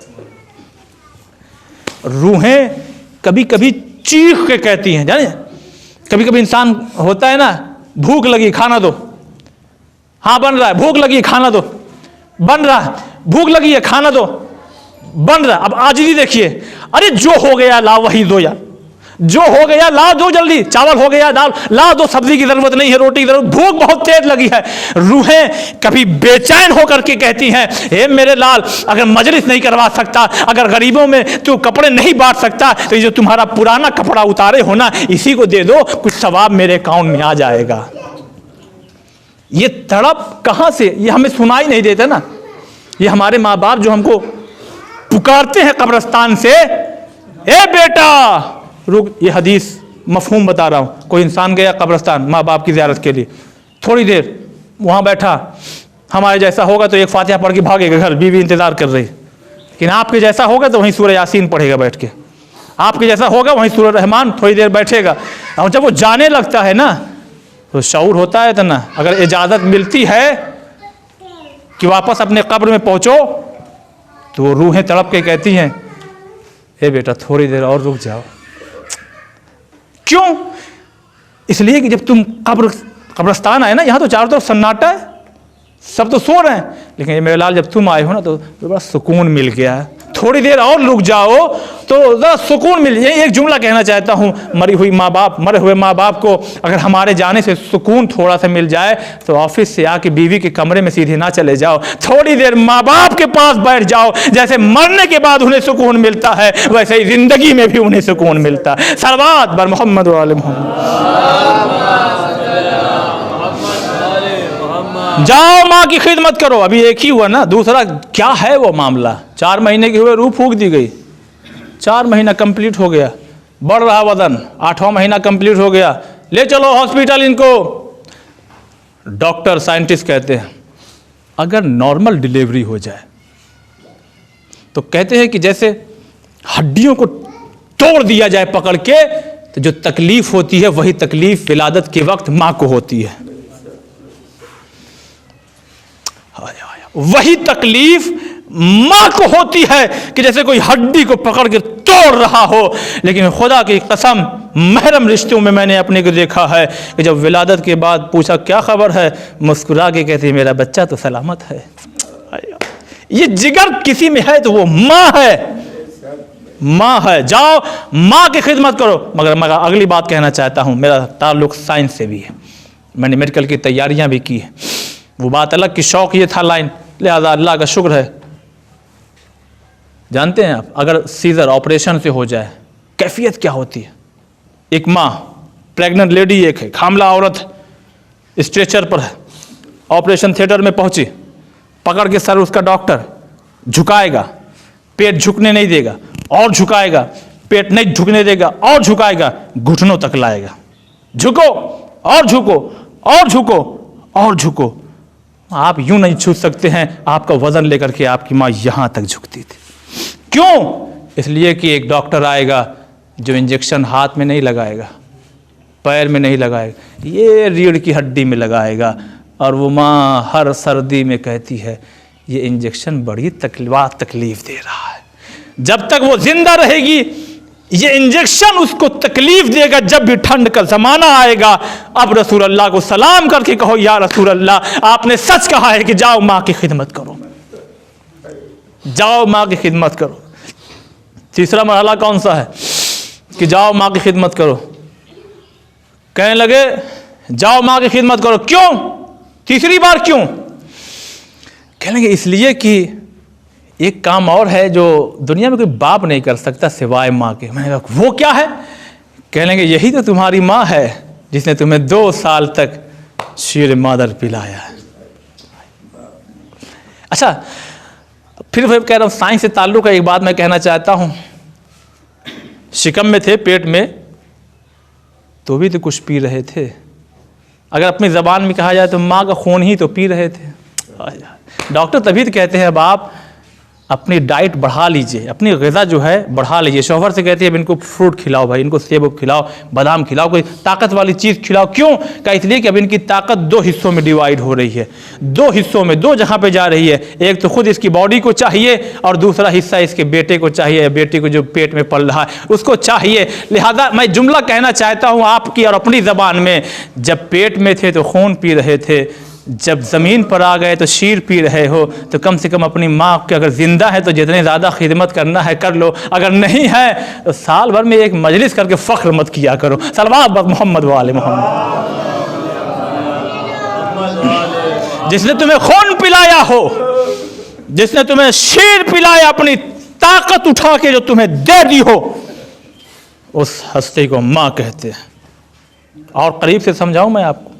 रूहें कभी कभी चीख के कहती हैं, जाने कभी कभी इंसान होता है ना, भूख लगी खाना दो, हाँ बन रहा है, भूख लगी खाना दो, बन रहा है, भूख लगी है खाना दो, बन रहा। अब आजिज़ी देखिए, अरे जो हो गया ला वही दो यार, जो हो गया ला दो जल्दी, चावल हो गया दाल ला दो, सब्जी की जरूरत नहीं है, रोटी की जरूरत, भूख बहुत तेज लगी है। रूहें कभी बेचैन होकर के कहती हैं हे मेरे लाल, अगर मजलिस नहीं करवा सकता, अगर गरीबों में तू कपड़े नहीं बांट सकता, तो ये जो तुम्हारा पुराना कपड़ा उतारे हो ना इसी को दे दो, कुछ सवाब मेरे अकाउंट में आ जाएगा। ये तड़प कहां से, ये हमें सुनाई नहीं देता ना। ये हमारे माँ बाप जो हमको पुकारते हैं कब्रिस्तान से, ए बेटा रुक, ये हदीस मफहूम बता रहा हूं। कोई इंसान गया कब्रिस्तान माँ बाप की ज़ियारत के लिए, थोड़ी देर वहां बैठा, हमारे जैसा होगा तो एक फातिहा पढ़ के भागेगा घर, बीवी इंतजार कर रही। लेकिन आपके जैसा होगा तो वहीं सूरह यासीन पढ़ेगा बैठ के, आपके जैसा होगा वहीं सूरह रहमान थोड़ी देर बैठेगा। और जब वो जाने लगता है ना तो शऊर होता है इतना, अगर इजाज़त मिलती है कि वापस अपने कब्र में पहुंचो तो वो रूहें तड़प के कहती हैं, ए बेटा थोड़ी देर और रुक जाओ। क्यों? इसलिए कि जब तुम कब्रिस्तान आए ना, यहाँ तो चारों तरफ सन्नाटा है, सब तो सो रहे हैं, लेकिन ये मेरे लाल जब तुम आए हो ना तो बड़ा सुकून मिल गया है। थोड़ी देर और रुक जाओ तो ज़रा सुकून मिल जाए। एक जुमला कहना चाहता हूँ, मरे हुए माँ बाप को अगर हमारे जाने से सुकून थोड़ा सा मिल जाए तो ऑफिस से आके बीवी के कमरे में सीधे ना चले जाओ, थोड़ी देर माँ बाप के पास बैठ जाओ। जैसे मरने के बाद उन्हें सुकून मिलता है वैसे ही जिंदगी में भी उन्हें सुकून मिलता है। सलवात बर मोहम्मद वाले मोहम्मद। जाओ माँ की खिदमत करो। अभी एक ही हुआ ना, दूसरा क्या है वो मामला, 4 महीने के हुए रूह फूंक दी गई, 4 महीना कंप्लीट हो गया, बढ़ रहा वजन, 8वां महीना कंप्लीट हो गया, ले चलो हॉस्पिटल इनको। डॉक्टर साइंटिस्ट कहते हैं अगर नॉर्मल डिलीवरी हो जाए तो कहते हैं कि जैसे हड्डियों को तोड़ दिया जाए पकड़ के, तो जो तकलीफ होती है वही तकलीफ विलादत के वक्त माँ को होती है। वही तकलीफ मां को होती है कि जैसे कोई हड्डी को पकड़ के तोड़ रहा हो। लेकिन खुदा की कसम, महरम रिश्तों में मैंने अपने को देखा है कि जब विलादत के बाद पूछा क्या खबर है, मुस्कुरा के कहती मेरा बच्चा तो सलामत है। ये जिगर किसी में है तो वो माँ है, माँ है। जाओ माँ की खिदमत करो। मगर मैं अगली बात कहना चाहता हूँ, मेरा ताल्लुक साइंस से भी है, मैंने मेडिकल की तैयारियां भी की है। वो बात अलग कि शौक ये था लाइन, लिहाजा अल्लाह का शुक्र है। जानते हैं आप, अगर सीजर ऑपरेशन से हो जाए कैफियत क्या होती है। एक माँ प्रेग्नेंट लेडी, एक है खामला औरत, स्ट्रेचर पर है, ऑपरेशन थिएटर में पहुंची, पकड़ के सर उसका डॉक्टर झुकाएगा, पेट झुकने नहीं देगा और झुकाएगा, पेट नहीं झुकने देगा और झुकाएगा, घुटनों तक लाएगा, झुको और झुको और झुको और झुको। आप यूं नहीं छू सकते हैं, आपका वजन लेकर के आपकी माँ यहां तक झुकती थी। क्यों? इसलिए कि एक डॉक्टर आएगा जो इंजेक्शन हाथ में नहीं लगाएगा, पैर में नहीं लगाएगा, ये रीढ़ की हड्डी में लगाएगा। और वो माँ हर सर्दी में कहती है ये इंजेक्शन बड़ी तकलीफ दे रहा है। जब तक वो जिंदा रहेगी ये इंजेक्शन उसको तकलीफ देगा। जब भी ठंड का जमाना आएगा, अब रसूल अल्लाह को सलाम करके कहो या रसूल अल्लाह आपने सच कहा है कि जाओ माँ की खिदमत करो, जाओ माँ की खिदमत करो। तीसरा मरहला कौन सा है कि जाओ माँ की खिदमत करो। कहने लगे जाओ माँ की खिदमत करो, क्यों? तीसरी बार क्यों? कहने लगे इसलिए कि एक काम और है जो दुनिया में कोई बाप नहीं कर सकता सिवाय माँ के। मैंने कहा वो क्या है? कहने लगे यही तो तुम्हारी माँ है जिसने तुम्हें 2 साल तक शीर मादर पिलाया है। अच्छा, फिर कह रहा हूँ साइंस से ताल्लुक है। एक बात मैं कहना चाहता हूँ, शिकम में थे, पेट में, तो भी तो कुछ पी रहे थे। अगर अपनी ज़बान में कहा जाए तो माँ का खून ही तो पी रहे थे। डॉक्टर तभी तो कहते हैं अब आप अपनी डाइट बढ़ा लीजिए, अपनी ग़िज़ा जो है बढ़ा लीजिए। शौहर से कहते हैं अब इनको फ्रूट खिलाओ भाई, इनको सेब खिलाओ, बादाम खिलाओ, कोई ताकत वाली चीज़ खिलाओ। क्यों? क्या इसलिए कि अब इनकी ताकत 2 हिस्सों में डिवाइड हो रही है, 2 हिस्सों में, 2 जगह पे जा रही है। एक तो खुद इसकी बॉडी को चाहिए और दूसरा हिस्सा इसके बेटे को चाहिए, या बेटे को जो पेट में पल रहा है उसको चाहिए। लिहाजा मैं जुमला कहना चाहता हूँ आपकी और अपनी ज़बान में, जब पेट में थे तो खून पी रहे थे, जब ज़मीन पर आ गए तो शीर पी रहे हो, तो कम से कम अपनी माँ के अगर ज़िंदा है तो जितने ज़्यादा खिदमत करना है कर लो, अगर नहीं है तो साल भर में एक मजलिस करके फ़ख्र मत किया करो। सलवात बर मोहम्मद वाले मोहम्मद। जिसने तुम्हें खून पिलाया हो, जिसने तुम्हें शीर पिलाया, अपनी ताकत उठा के जो तुम्हें दे दी हो, उस हस्ती को माँ कहते हैं। और करीब से समझाऊं मैं आपको,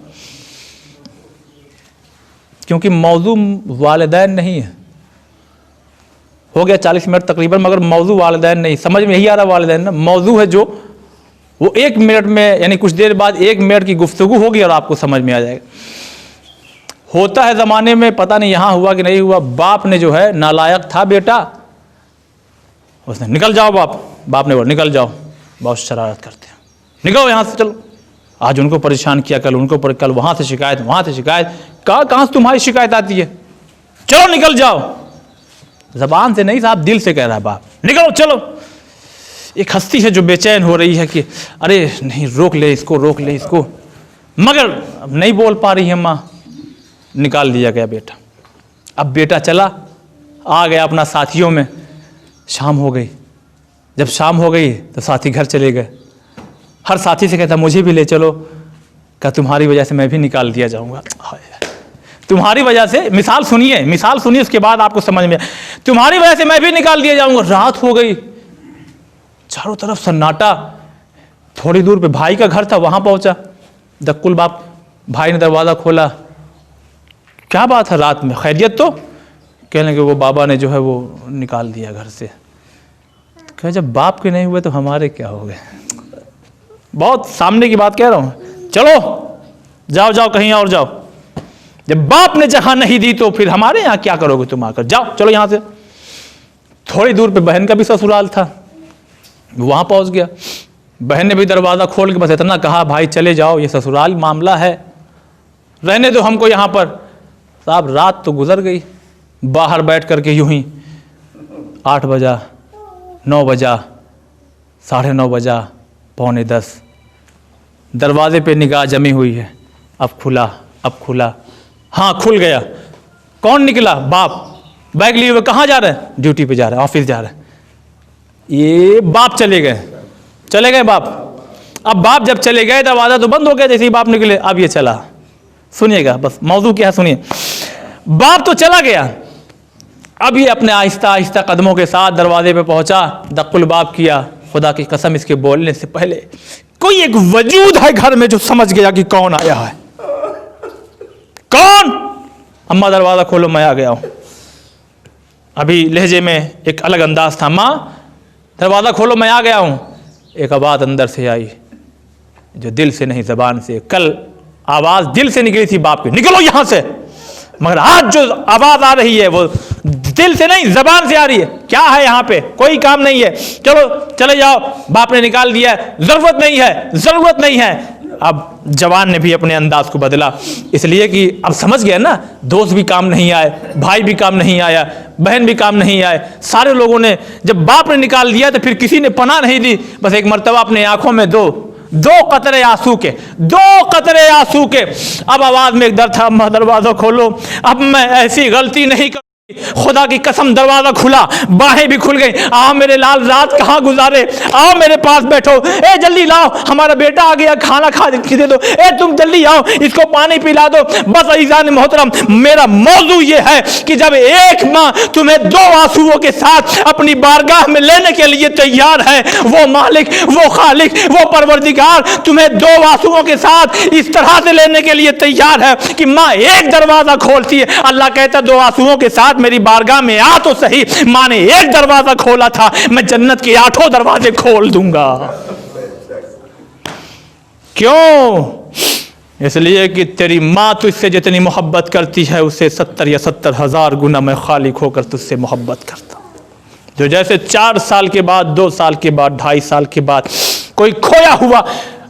क्योंकि मौजू वालिदैन नहीं है। हो गया 40 मिनट तकरीबन, मगर मौजू वालिदैन नहीं, समझ में यही आ रहा वालिदैन ना, मौजू है जो वो 1 मिनट में, यानी कुछ देर बाद 1 मिनट की गुफ्तगू होगी और आपको समझ में आ जाएगा। होता है ज़माने में, पता नहीं यहाँ हुआ कि नहीं हुआ, बाप ने जो है, नालायक था बेटा, उसने निकल जाओ बाप ने बोला निकल जाओ, बहुत शरारत करते हैं, निकलो यहाँ से, चलो। आज उनको परेशान किया, कल उनको कल वहाँ से शिकायत, वहाँ से शिकायत, कहाँ से तुम्हारी शिकायत आती है, चलो निकल जाओ। ज़बान से नहीं साहब, दिल से कह रहा है बाप, निकलो चलो। एक हस्ती है जो बेचैन हो रही है कि अरे नहीं, रोक ले इसको, मगर अब नहीं बोल पा रही है माँ। निकाल दिया गया बेटा। अब बेटा चला, आ गया अपना साथियों में, शाम हो गई। जब शाम हो गई तो साथी घर चले गए। हर साथी से कहता मुझे भी ले चलो, क्या तुम्हारी वजह से मैं भी निकाल दिया जाऊंगा। तुम्हारी वजह से, मिसाल सुनिए उसके बाद आपको समझ में, तुम्हारी वजह से मैं भी निकाल दिया जाऊंगा। रात हो गई, चारों तरफ सन्नाटा। थोड़ी दूर पे भाई का घर था, वहां पहुंचा दक्कुल बाप। भाई ने दरवाज़ा खोला, क्या बात है रात में, खैरियत? तो कहने कि वो बाबा ने जो है वो निकाल दिया घर से। कहे जब बाप के नहीं हुए तो हमारे क्या हो गए। बहुत सामने की बात कह रहा हूँ। चलो जाओ कहीं और जाओ। जब बाप ने जगह नहीं दी तो फिर हमारे यहाँ क्या करोगे तुम आकर, जाओ चलो यहाँ से। थोड़ी दूर पे बहन का भी ससुराल था, वहाँ पहुँच गया। बहन ने भी दरवाज़ा खोल के बस इतना कहा, भाई चले जाओ, ये ससुराल मामला है, रहने दो हमको यहाँ पर। साहब रात तो गुजर गई, बाहर बैठ करके यूं ही 8 बजा, 9 बजा, 9:30 बजा, 9:45, दरवाजे पे निगाह जमी हुई है। अब खुला, हाँ खुल गया। कौन निकला? बाप। बैग लिए हुए कहाँ जा रहे हैं? ड्यूटी पे जा रहे हैं, ऑफिस जा रहे हैं। ये बाप चले गए बाप। अब बाप जब चले गए, दरवाजा तो बंद हो गया जैसे ही बाप निकले। अब ये चला, सुनिएगा बस मौजू क्या है सुनिए। बाप तो चला गया, अब ये अपने आहिस्ता कदमों के साथ दरवाजे पे पहुंचा, दक्कुल बाप किया। खुदा की कसम, इसके बोलने से पहले कोई एक वजूद है घर में जो समझ गया कि कौन आया है। कौन? अम्मा दरवाजा खोलो, मैं आ गया हूं। अभी लहजे में एक अलग अंदाज था, माँ दरवाजा खोलो, मैं आ गया हूं। एक आवाज अंदर से आई जो दिल से नहीं, जबान से। कल आवाज दिल से निकली थी बाप की, निकलो यहां से, मगर आज जो आवाज आ रही है वो दिल से नहीं, जबान से आ रही है। क्या है यहाँ पे? कोई काम नहीं है, चलो चले जाओ। बाप ने निकाल दिया, जरूरत नहीं है। अब जवान ने भी अपने अंदाज को बदला, इसलिए कि अब समझ गया ना, दोस्त भी काम नहीं आए, भाई भी काम नहीं आया, बहन भी काम नहीं आए। सारे लोगों ने, जब बाप ने निकाल दिया तो फिर किसी ने पनाह नहीं दी। बस एक मर्तबा अपने आंखों में दो कतरे आंसू के। अब आवाज में एक दर्द था, अम्मा दरवाजा खोलो, अब मैं ऐसी गलती नहीं कर। खुदा की कसम, दरवाजा खुला, बाहें भी खुल गई। आओ मेरे लाल, रात कहाँ गुजारे, आओ मेरे पास बैठो। ए जल्दी लाओ, हमारा बेटा आ गया, खाना खा दे दो। ए तुम जल्दी आओ, इसको पानी पिला दो। बस अज़ीज़ान मोहतरम, मेरा मौजू ये है कि जब एक माँ तुम्हें 2 आंसुओं के साथ अपनी बारगाह में लेने के लिए तैयार है, वो मालिक, वो खालिक, वो परवरदिगार तुम्हें 2 आंसुओं के साथ इस तरह से लेने के लिए तैयार है कि माँ एक दरवाजा खोलती है। अल्लाह कहता 2 आंसुओं के साथ मेरी बारगाह में आ तो सही। माँ ने एक दरवाजा खोला था, मैं जन्नत के 8 दरवाजे खोल दूंगा। क्यों? इसलिए कि तेरी माँ तुझसे जितनी मोहब्बत करती है, उससे 70 या 70,000 गुना मैं खालिक होकर तुझसे मोहब्बत करता। जो जैसे 4 साल के बाद, 2 साल के बाद, 2.5 साल के बाद कोई खोया हुआ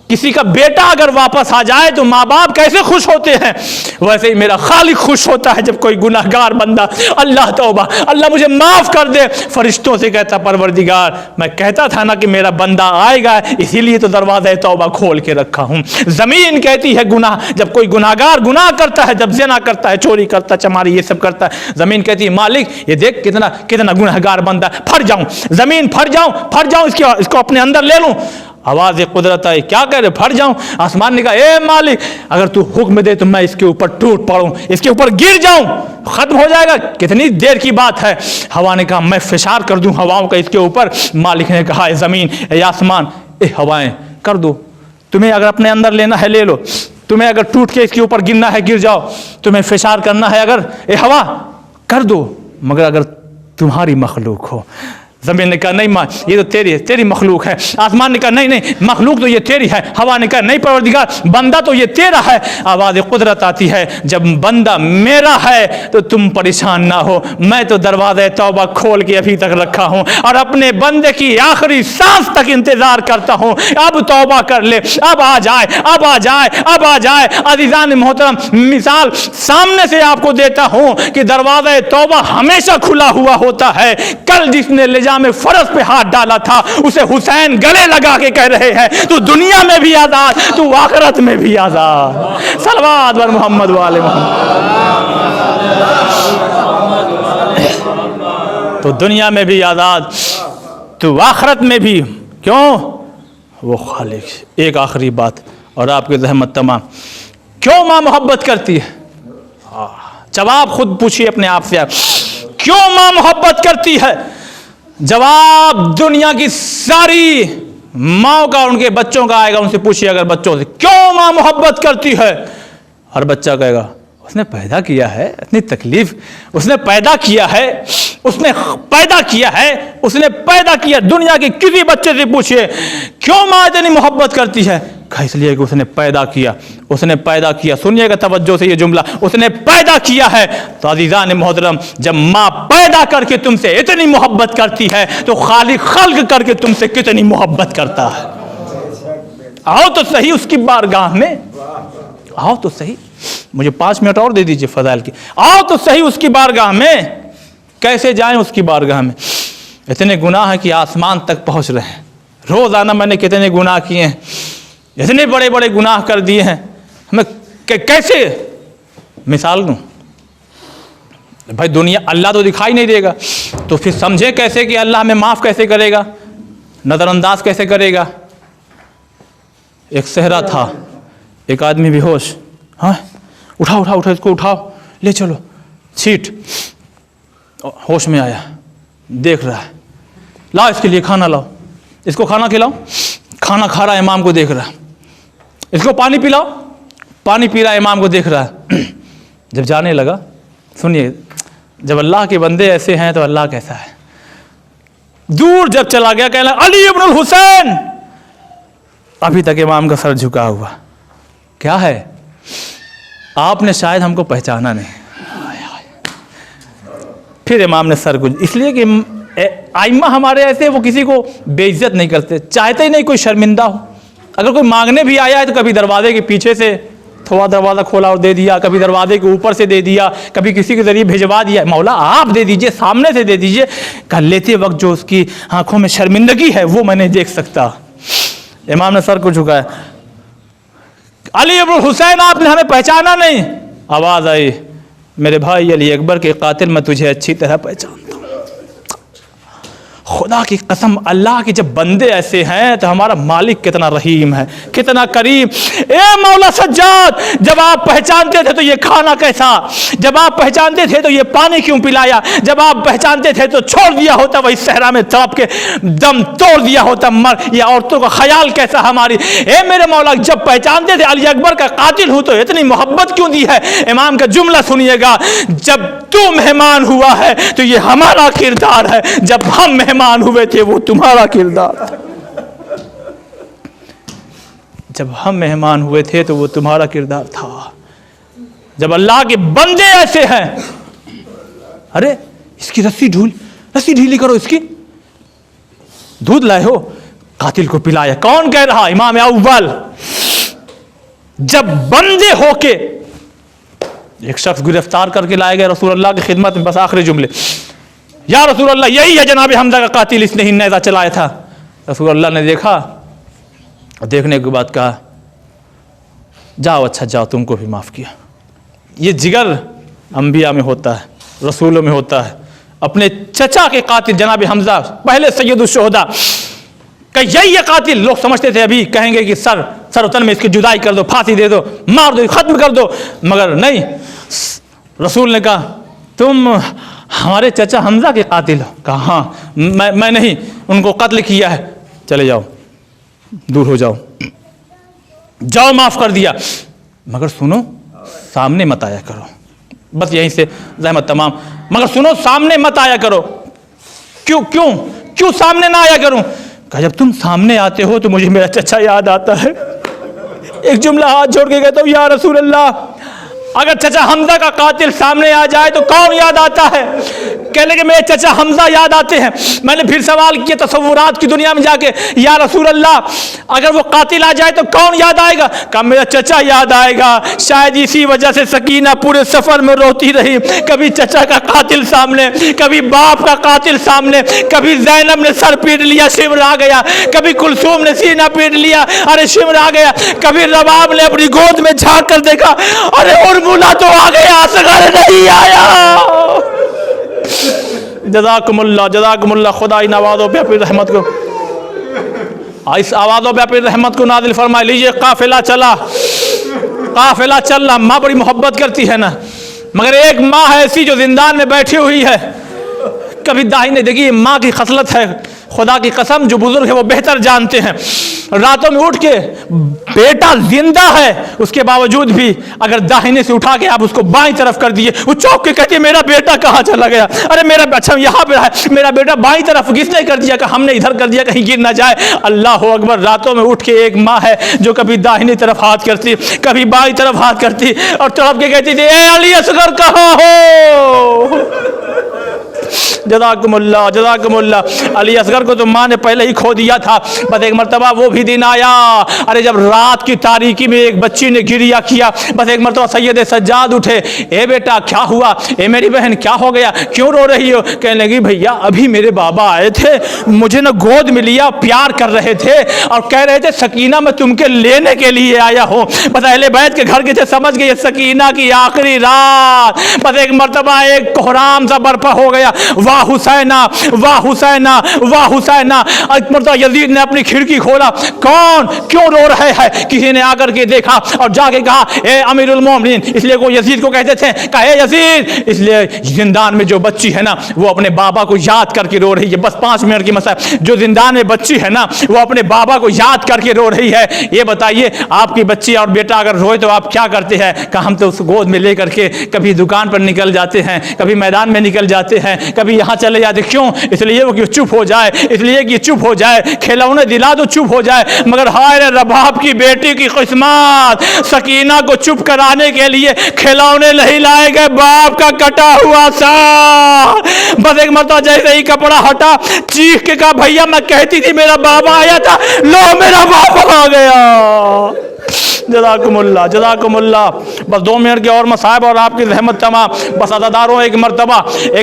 किसी का बेटा अगर वापस आ जाए तो माँ बाप कैसे खुश होते हैं, वैसे ही मेरा खालिक खुश होता है जब कोई गुनाहगार बंदा, अल्लाह तौबा, अल्लाह मुझे माफ़ कर दे, फरिश्तों से कहता परवरदिगार मैं कहता था ना कि मेरा बंदा आएगा, इसीलिए तो दरवाज़ा तौबा खोल के रखा हूँ। ज़मीन कहती है गुनाह, जब कोई गुनाहगार गुनाह करता है, जब ज़िना करता है, चोरी करता है, चमारी ये सब करता है, ज़मीन कहती है मालिक ये देख कितना गुनाहगार बंदा, फट जाऊँ ज़मीन, फट जाऊँ, इसको अपने अंदर ले लूँ। आवाज़ कुदरत आई, क्या कह रहे, फट जाऊं? आसमान ने कहा ए मालिक, अगर तू हुक्म दे तो मैं इसके ऊपर टूट पड़ूं, इसके ऊपर गिर जाऊं, खत्म हो जाएगा, कितनी देर की बात है। हवा ने कहा मैं फिशार कर दूं हवाओं का इसके ऊपर। मालिक ने कहा ज़मीन, ए आसमान, ए हवाएं कर दो, तुम्हें अगर अपने अंदर लेना है ले लो। तुम्हें अगर टूट के इसके ऊपर गिरना है गिर जाओ, तुम्हें फिशार करना है अगर ए हवा कर दो, मगर अगर तुम्हारी मखलूक हो। ज़मीन ने कहा नहीं माँ ये तो तेरी मखलूक है। आसमान ने कहा नहीं नहीं मखलूक तो ये तेरी है। हवा ने कहा नहीं परवरदिगार बंदा तो ये तेरा है। आवाज़ कुदरत आती है जब बंदा मेरा है तो तुम परेशान ना हो, मैं तो दरवाज़े तौबा खोल के अभी तक रखा हूँ और अपने बंदे की आखिरी सांस तक इंतज़ार करता हूँ। अब तौबा कर ले, अब आ जाए, अब आ जाए, अब आ जाए। अज़ीज़ान मोहतरम, मिसाल सामने से आपको देता हूँ कि दरवाज़े तौबा हमेशा खुला हुआ होता है। कल जिसने लिजाम में फर्श पे हाथ डाला था उसे हुसैन गले लगा के कह रहे हैं तू दुनिया में भी आजाद, तू आखिरत में भी आजाद। सलवात वर मोहम्मद वाले मोहम्मद। तो दुनिया में भी आजाद, तू आखिरत में भी। क्यों? वो खालिक। एक आखिरी बात और आपकी रहमत तमाम। क्यों माँ मोहब्बत करती है? जवाब खुद पूछिए अपने आप से, क्यों माँ मोहब्बत करती है? जवाब दुनिया की सारी माँ का उनके बच्चों का आएगा। उनसे पूछिए अगर बच्चों से क्यों माँ मोहब्बत करती है, हर बच्चा कहेगा उसने पैदा किया है, इतनी तकलीफ उसने पैदा किया है, उसने पैदा किया है, उसने पैदा किया। दुनिया के किसी बच्चे से पूछिए क्यों माँ इतनी मोहब्बत करती है, कहा इसलिए कि उसने पैदा किया, उसने पैदा किया। सुनिएगा तवज्जो से ये जुमला, उसने पैदा किया है। तो अज़ीज़ान मोहतरम, जब माँ पैदा करके तुमसे इतनी मोहब्बत करती है तो खालिक खल्क करके तुमसे कितनी मोहब्बत करता है। आओ तो सही उसकी बारगाह में, आओ तो सही। मुझे 5 मिनट और दे दीजिए फजाइल की। आओ तो सही उसकी बारगाह में। कैसे जाएं उसकी बारगाह में? इतने गुनाह हैं कि आसमान तक पहुंच रहे हैं। रोजाना मैंने कितने गुनाह किए हैं, इतने बड़े बड़े गुनाह कर दिए हैं। मैं कैसे मिसाल दूं? भाई दुनिया, अल्लाह तो दिखाई नहीं देगा, तो फिर समझे कैसे कि अल्लाह हमें माफ़ कैसे करेगा, नज़रअंदाज कैसे करेगा। एक सहरा था, एक आदमी बेहोश, हाँ उठाओ उठाओ उठाओ इसको उठाओ ले चलो, सीट। होश में आया, देख रहा है, लाओ इसके लिए खाना लाओ, इसको खाना खिलाओ, खाना खा रहा है, इमाम को देख रहा है। इसको पानी पिलाओ, पानी पी रहा है, इमाम को देख रहा है। जब जाने लगा, सुनिए, जब अल्लाह के बंदे ऐसे हैं तो अल्लाह कैसा है। दूर जब चला गया, कहना अली इब्नुल हुसैन, अभी तक इमाम का सर झुका हुआ। क्या है? आपने शायद हमको पहचाना नहीं। फिर इमाम ने सर कुछ, इसलिए कि आइम्मा हमारे ऐसे, वो किसी को बेइज्जत नहीं करते, चाहते ही नहीं कोई शर्मिंदा हो। अगर कोई मांगने भी आया है तो कभी दरवाजे के पीछे से थोड़ा दरवाज़ा खोला और दे दिया, कभी दरवाजे के ऊपर से दे दिया, कभी किसी के जरिए भिजवा दिया। मौला आप दे दीजिए, सामने से दे दीजिए। कल लेते वक्त जो उसकी आंखों में शर्मिंदगी है वो मैं नहीं देख सकता। इमाम ने सर को झुकाया, अली इब्नुल हुसैन आपने हमें पहचाना नहीं। आवाज़ आई, मेरे भाई अली अकबर के कातिल मैं तुझे अच्छी तरह पहचानता हूँ। खुदा की कसम, अल्लाह के जब बंदे ऐसे हैं तो हमारा मालिक कितना रहीम है, कितना करीम। ए मौला सज्जाद, जब आप पहचानते थे तो ये खाना कैसा, जब आप पहचानते थे तो ये पानी क्यों पिलाया, जब आप पहचानते थे तो छोड़ दिया होता वही सहरा में तड़प के दम तोड़ दिया होता। मर ये औरतों का ख्याल कैसा हमारी। ए मेरे मौला, जब पहचानते थे अली अकबर का कातिल हूँ तो इतनी मोहब्बत क्यों दी है। इमाम का जुमला सुनिएगा, जब तू मेहमान हुआ है तो ये हमारा किरदार है, जब हम मेहमान हुए थे वो तुम्हारा किरदार है। जब हम मेहमान हुए थे तो वो तुम्हारा किरदार था। जब अल्लाह के बंदे ऐसे हैं, अरे इसकी रस्सी ढीली करो, इसकी दूध लाए हो, कातिल को पिलाया। कौन कह रहा? इमाम अव्वल। जब बंदे होके एक शख्स गिरफ्तार करके लाए गए रसूल अल्लाह की खिदमत में, बस आखिरी जुमले, या रसूल अल्लाह यही है जनाब हमजा का कातिल, इसने ही नेज़ा चलाया था। रसूल अल्लाह ने देखा और देखने के बाद कहा जाओ, अच्छा जाओ, तुमको भी माफ़ किया। ये जिगर अंबिया में होता है, रसूलों में होता है। अपने चचा के कातिल जनाब हमजा, पहले सैयदुश शुहदा, का यही है कातिल। लोग समझते थे अभी कहेंगे कि सर उतन में इसकी जुदाई कर दो, फांसी दे दो, मार दो, ख़त्म कर दो, मगर नहीं। रसूल ने कहा तुम हमारे चचा हमजा के कातिल हो? कहा हाँ, मैं नहीं, उनको कत्ल किया है। चले जाओ, दूर हो जाओ, जाओ, माफ़ कर दिया। मगर सुनो सामने मत आया करो। बस यहीं से ज़हमत तमाम। मगर सुनो सामने मत आया करो। क्यों क्यों क्यों सामने ना आया करूं? कहा जब तुम सामने आते हो तो मुझे मेरा चचा याद आता है। एक जुमला हाथ जोड़ के कहता हूं, या रसूल अल्लाह, अगर चचा हमजा का कातिल सामने आ जाए तो कौन याद आता है? कहने के मेरे चचा हमजा याद आते हैं। मैंने फिर सवाल किया तसव्वुरात की दुनिया में जाके, या रसूल अल्लाह, अगर वो कातिल आ जाए तो कौन याद आएगा? कहा मेरा चचा याद आएगा। शायद इसी वजह से सकीना पूरे सफर में रोती रही। कभी चचा का कातिल सामने, कभी बाप का कातिल सामने, कभी जैनब ने सर पीट लिया, शिमर आ गया, कभी कुलसूम ने सीना पीट लिया, अरे शिमर आ गया, कभी रबाब ने अपनी गोद में झांक कर देखा, अरे उर्मिला तो आ गया, असगर नहीं आया। जज़ाकुमुल्लाह, खुदा इन आवाज़ों पे अपनी रहमत को, इस आवाज़ों पे अपनी रहमत को नाज़िल फरमाए। लीजिए काफिला चला, काफिला चल रहा। माँ बड़ी मोहब्बत करती है ना, मगर एक माँ है ऐसी जो जिंदान में बैठी हुई है, कभी दाहिने। देखिए माँ की खसलत है, खुदा की कसम जो बुजुर्ग है वो बेहतर जानते हैं। रातों में उठ के बेटा जिंदा है उसके बावजूद भी अगर दाहिने से उठा के आप उसको बाईं तरफ कर दिए, वो चौंक के कहती है मेरा बेटा कहाँ चला गया? अरे मेरा, अच्छा यहाँ पे है, मेरा बेटा बाईं तरफ किसने कर दिया? कि हमने इधर कर दिया कहीं गिर ना जाए। अल्लाह अकबर। रातों में उठ के एक माँ है जो कभी दाहिनी तरफ हाथ करती, कभी बाईं तरफ हाथ करती और तड़प के कहती थी, ए अली असगर कहाँ हो? जज़ाकुमुल्लाह, जज़ाकुमुल्लाह। अली असगर को तो माँ ने पहले ही खो दिया था। बस एक मरतबा वो भी दिन आया, अरे जब रात की तारीकी में एक बच्ची ने गिरिया किया। बस एक मरतबा सैयद सज्जाद उठे, ए बेटा क्या हुआ? ए मेरी बहन क्या हो गया, क्यों रो रही हो? कहने लगी भैया अभी मेरे बाबा आए थे, मुझे ना गोद में लिया, प्यार कर रहे थे और कह रहे थे सकीना मैं तुमके लेने के लिए आया हूँ। बस अहले बैत के घर के थे, समझ गए सकीना की आखिरी रात। बस एक मरतबा एक कोहराम सा बर्पा हो गया, वाह हुसैना, वाह हुसैना, वाह हुसैना। मरतबा यजीद ने अपनी खिड़की खोला, कौन क्यों रो रहे हैं? किसी ने आकर के देखा और जाके कहा ए अमीरुल मोमिनीन, इसलिए वो यजीद को कहते थे, कहा यजीद, इसलिए जिंदान में जो बच्ची है ना वो अपने बाबा को याद करके रो रही है। बस 5 मिनट की मसला, जो जिंदान में बच्ची है ना वो अपने बाबा को याद करके रो रही है। ये बताइए आपकी बच्ची और बेटा अगर रोए तो आप क्या करते हैं? कहा हम तो उस गोद में लेकर के कभी दुकान पर निकल जाते हैं, कभी मैदान में निकल जाते हैं, कभी यहाँ चले जाते। क्यों? इसलिए वो कि चुप हो जाए, इसलिए कि चुप हो जाए, खिलौने दिला दो चुप हो जाए। मगर हाय रे रबाब की बेटी की किस्मत, सकीना को चुप कराने के लिए खिलौने नहीं लाए गए, बाप का कटा हुआ सा। बस एक मरतबा जैसे ही कपड़ा हटा चीख के कहा भैया मैं कहती थी मेरा बाबा आया था, लो मेरा बाबा आ गया। जज़ाकुमुल्लाह, जज़ाकुमुल्लाह। बस 2 मिनट की और मसाइब और आपकी रहमत तमाम। बस अज़ादारों एक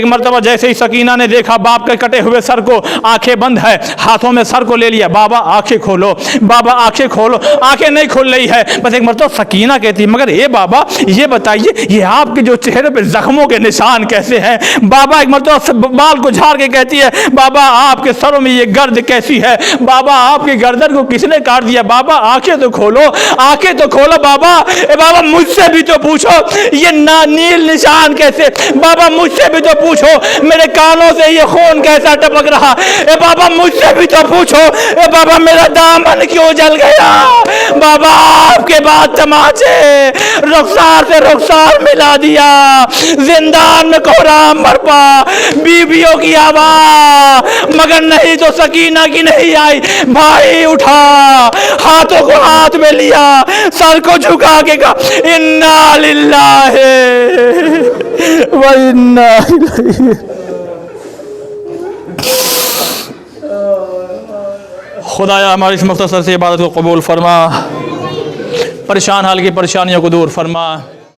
मरतबा जैसे ही सकीना ने देखा बाप के कटे हुए सर को, आंखें बंद है, हाथों में सर को ले लिया, बाबा आंखें खोलो, बाबा आंखें खोलो। आंखें नहीं खोल रही है। बस एक मरतबा सकीना कहती मगर ये बाबा ये बताइए ये आपके जो चेहरे पे जख्मों के निशान कैसे हैं? बाबा एक मरतबा बाल को झाड़ के कहती है बाबा आपके सरों में ये गर्द कैसी है? बाबा आपकी गर्दन को किसने काट दिया? बाबा आंखें तो खोलो, आंखें तो खोलो बाबा। ए बाबा मुझसे भी तो पूछो ये नील निशान कैसे? बाबा मुझसे भी तो पूछो मेरे कानों से ये खून कैसा टपक रहा? ए बाबा मुझसे भी तो पूछो ए बाबा मेरा दामन क्यों जल गया? बाबा आपके बाद तमाचे रुखसार से रुखसार मिला दिया, जिंदान में कोहराम बरपा, बीवियों की आवाज मगर नहीं तो सकीना की नहीं आई। भाई उठा, हाथों को हाथ में लिया, सर को झुका के कहा इन्ना लिल्लाहि व इन्ना इलैहि। खुदाया हमारी इस मुख्तसर से इबादत को कबूल फरमा, परेशान हाल की परेशानियों को दूर फरमा।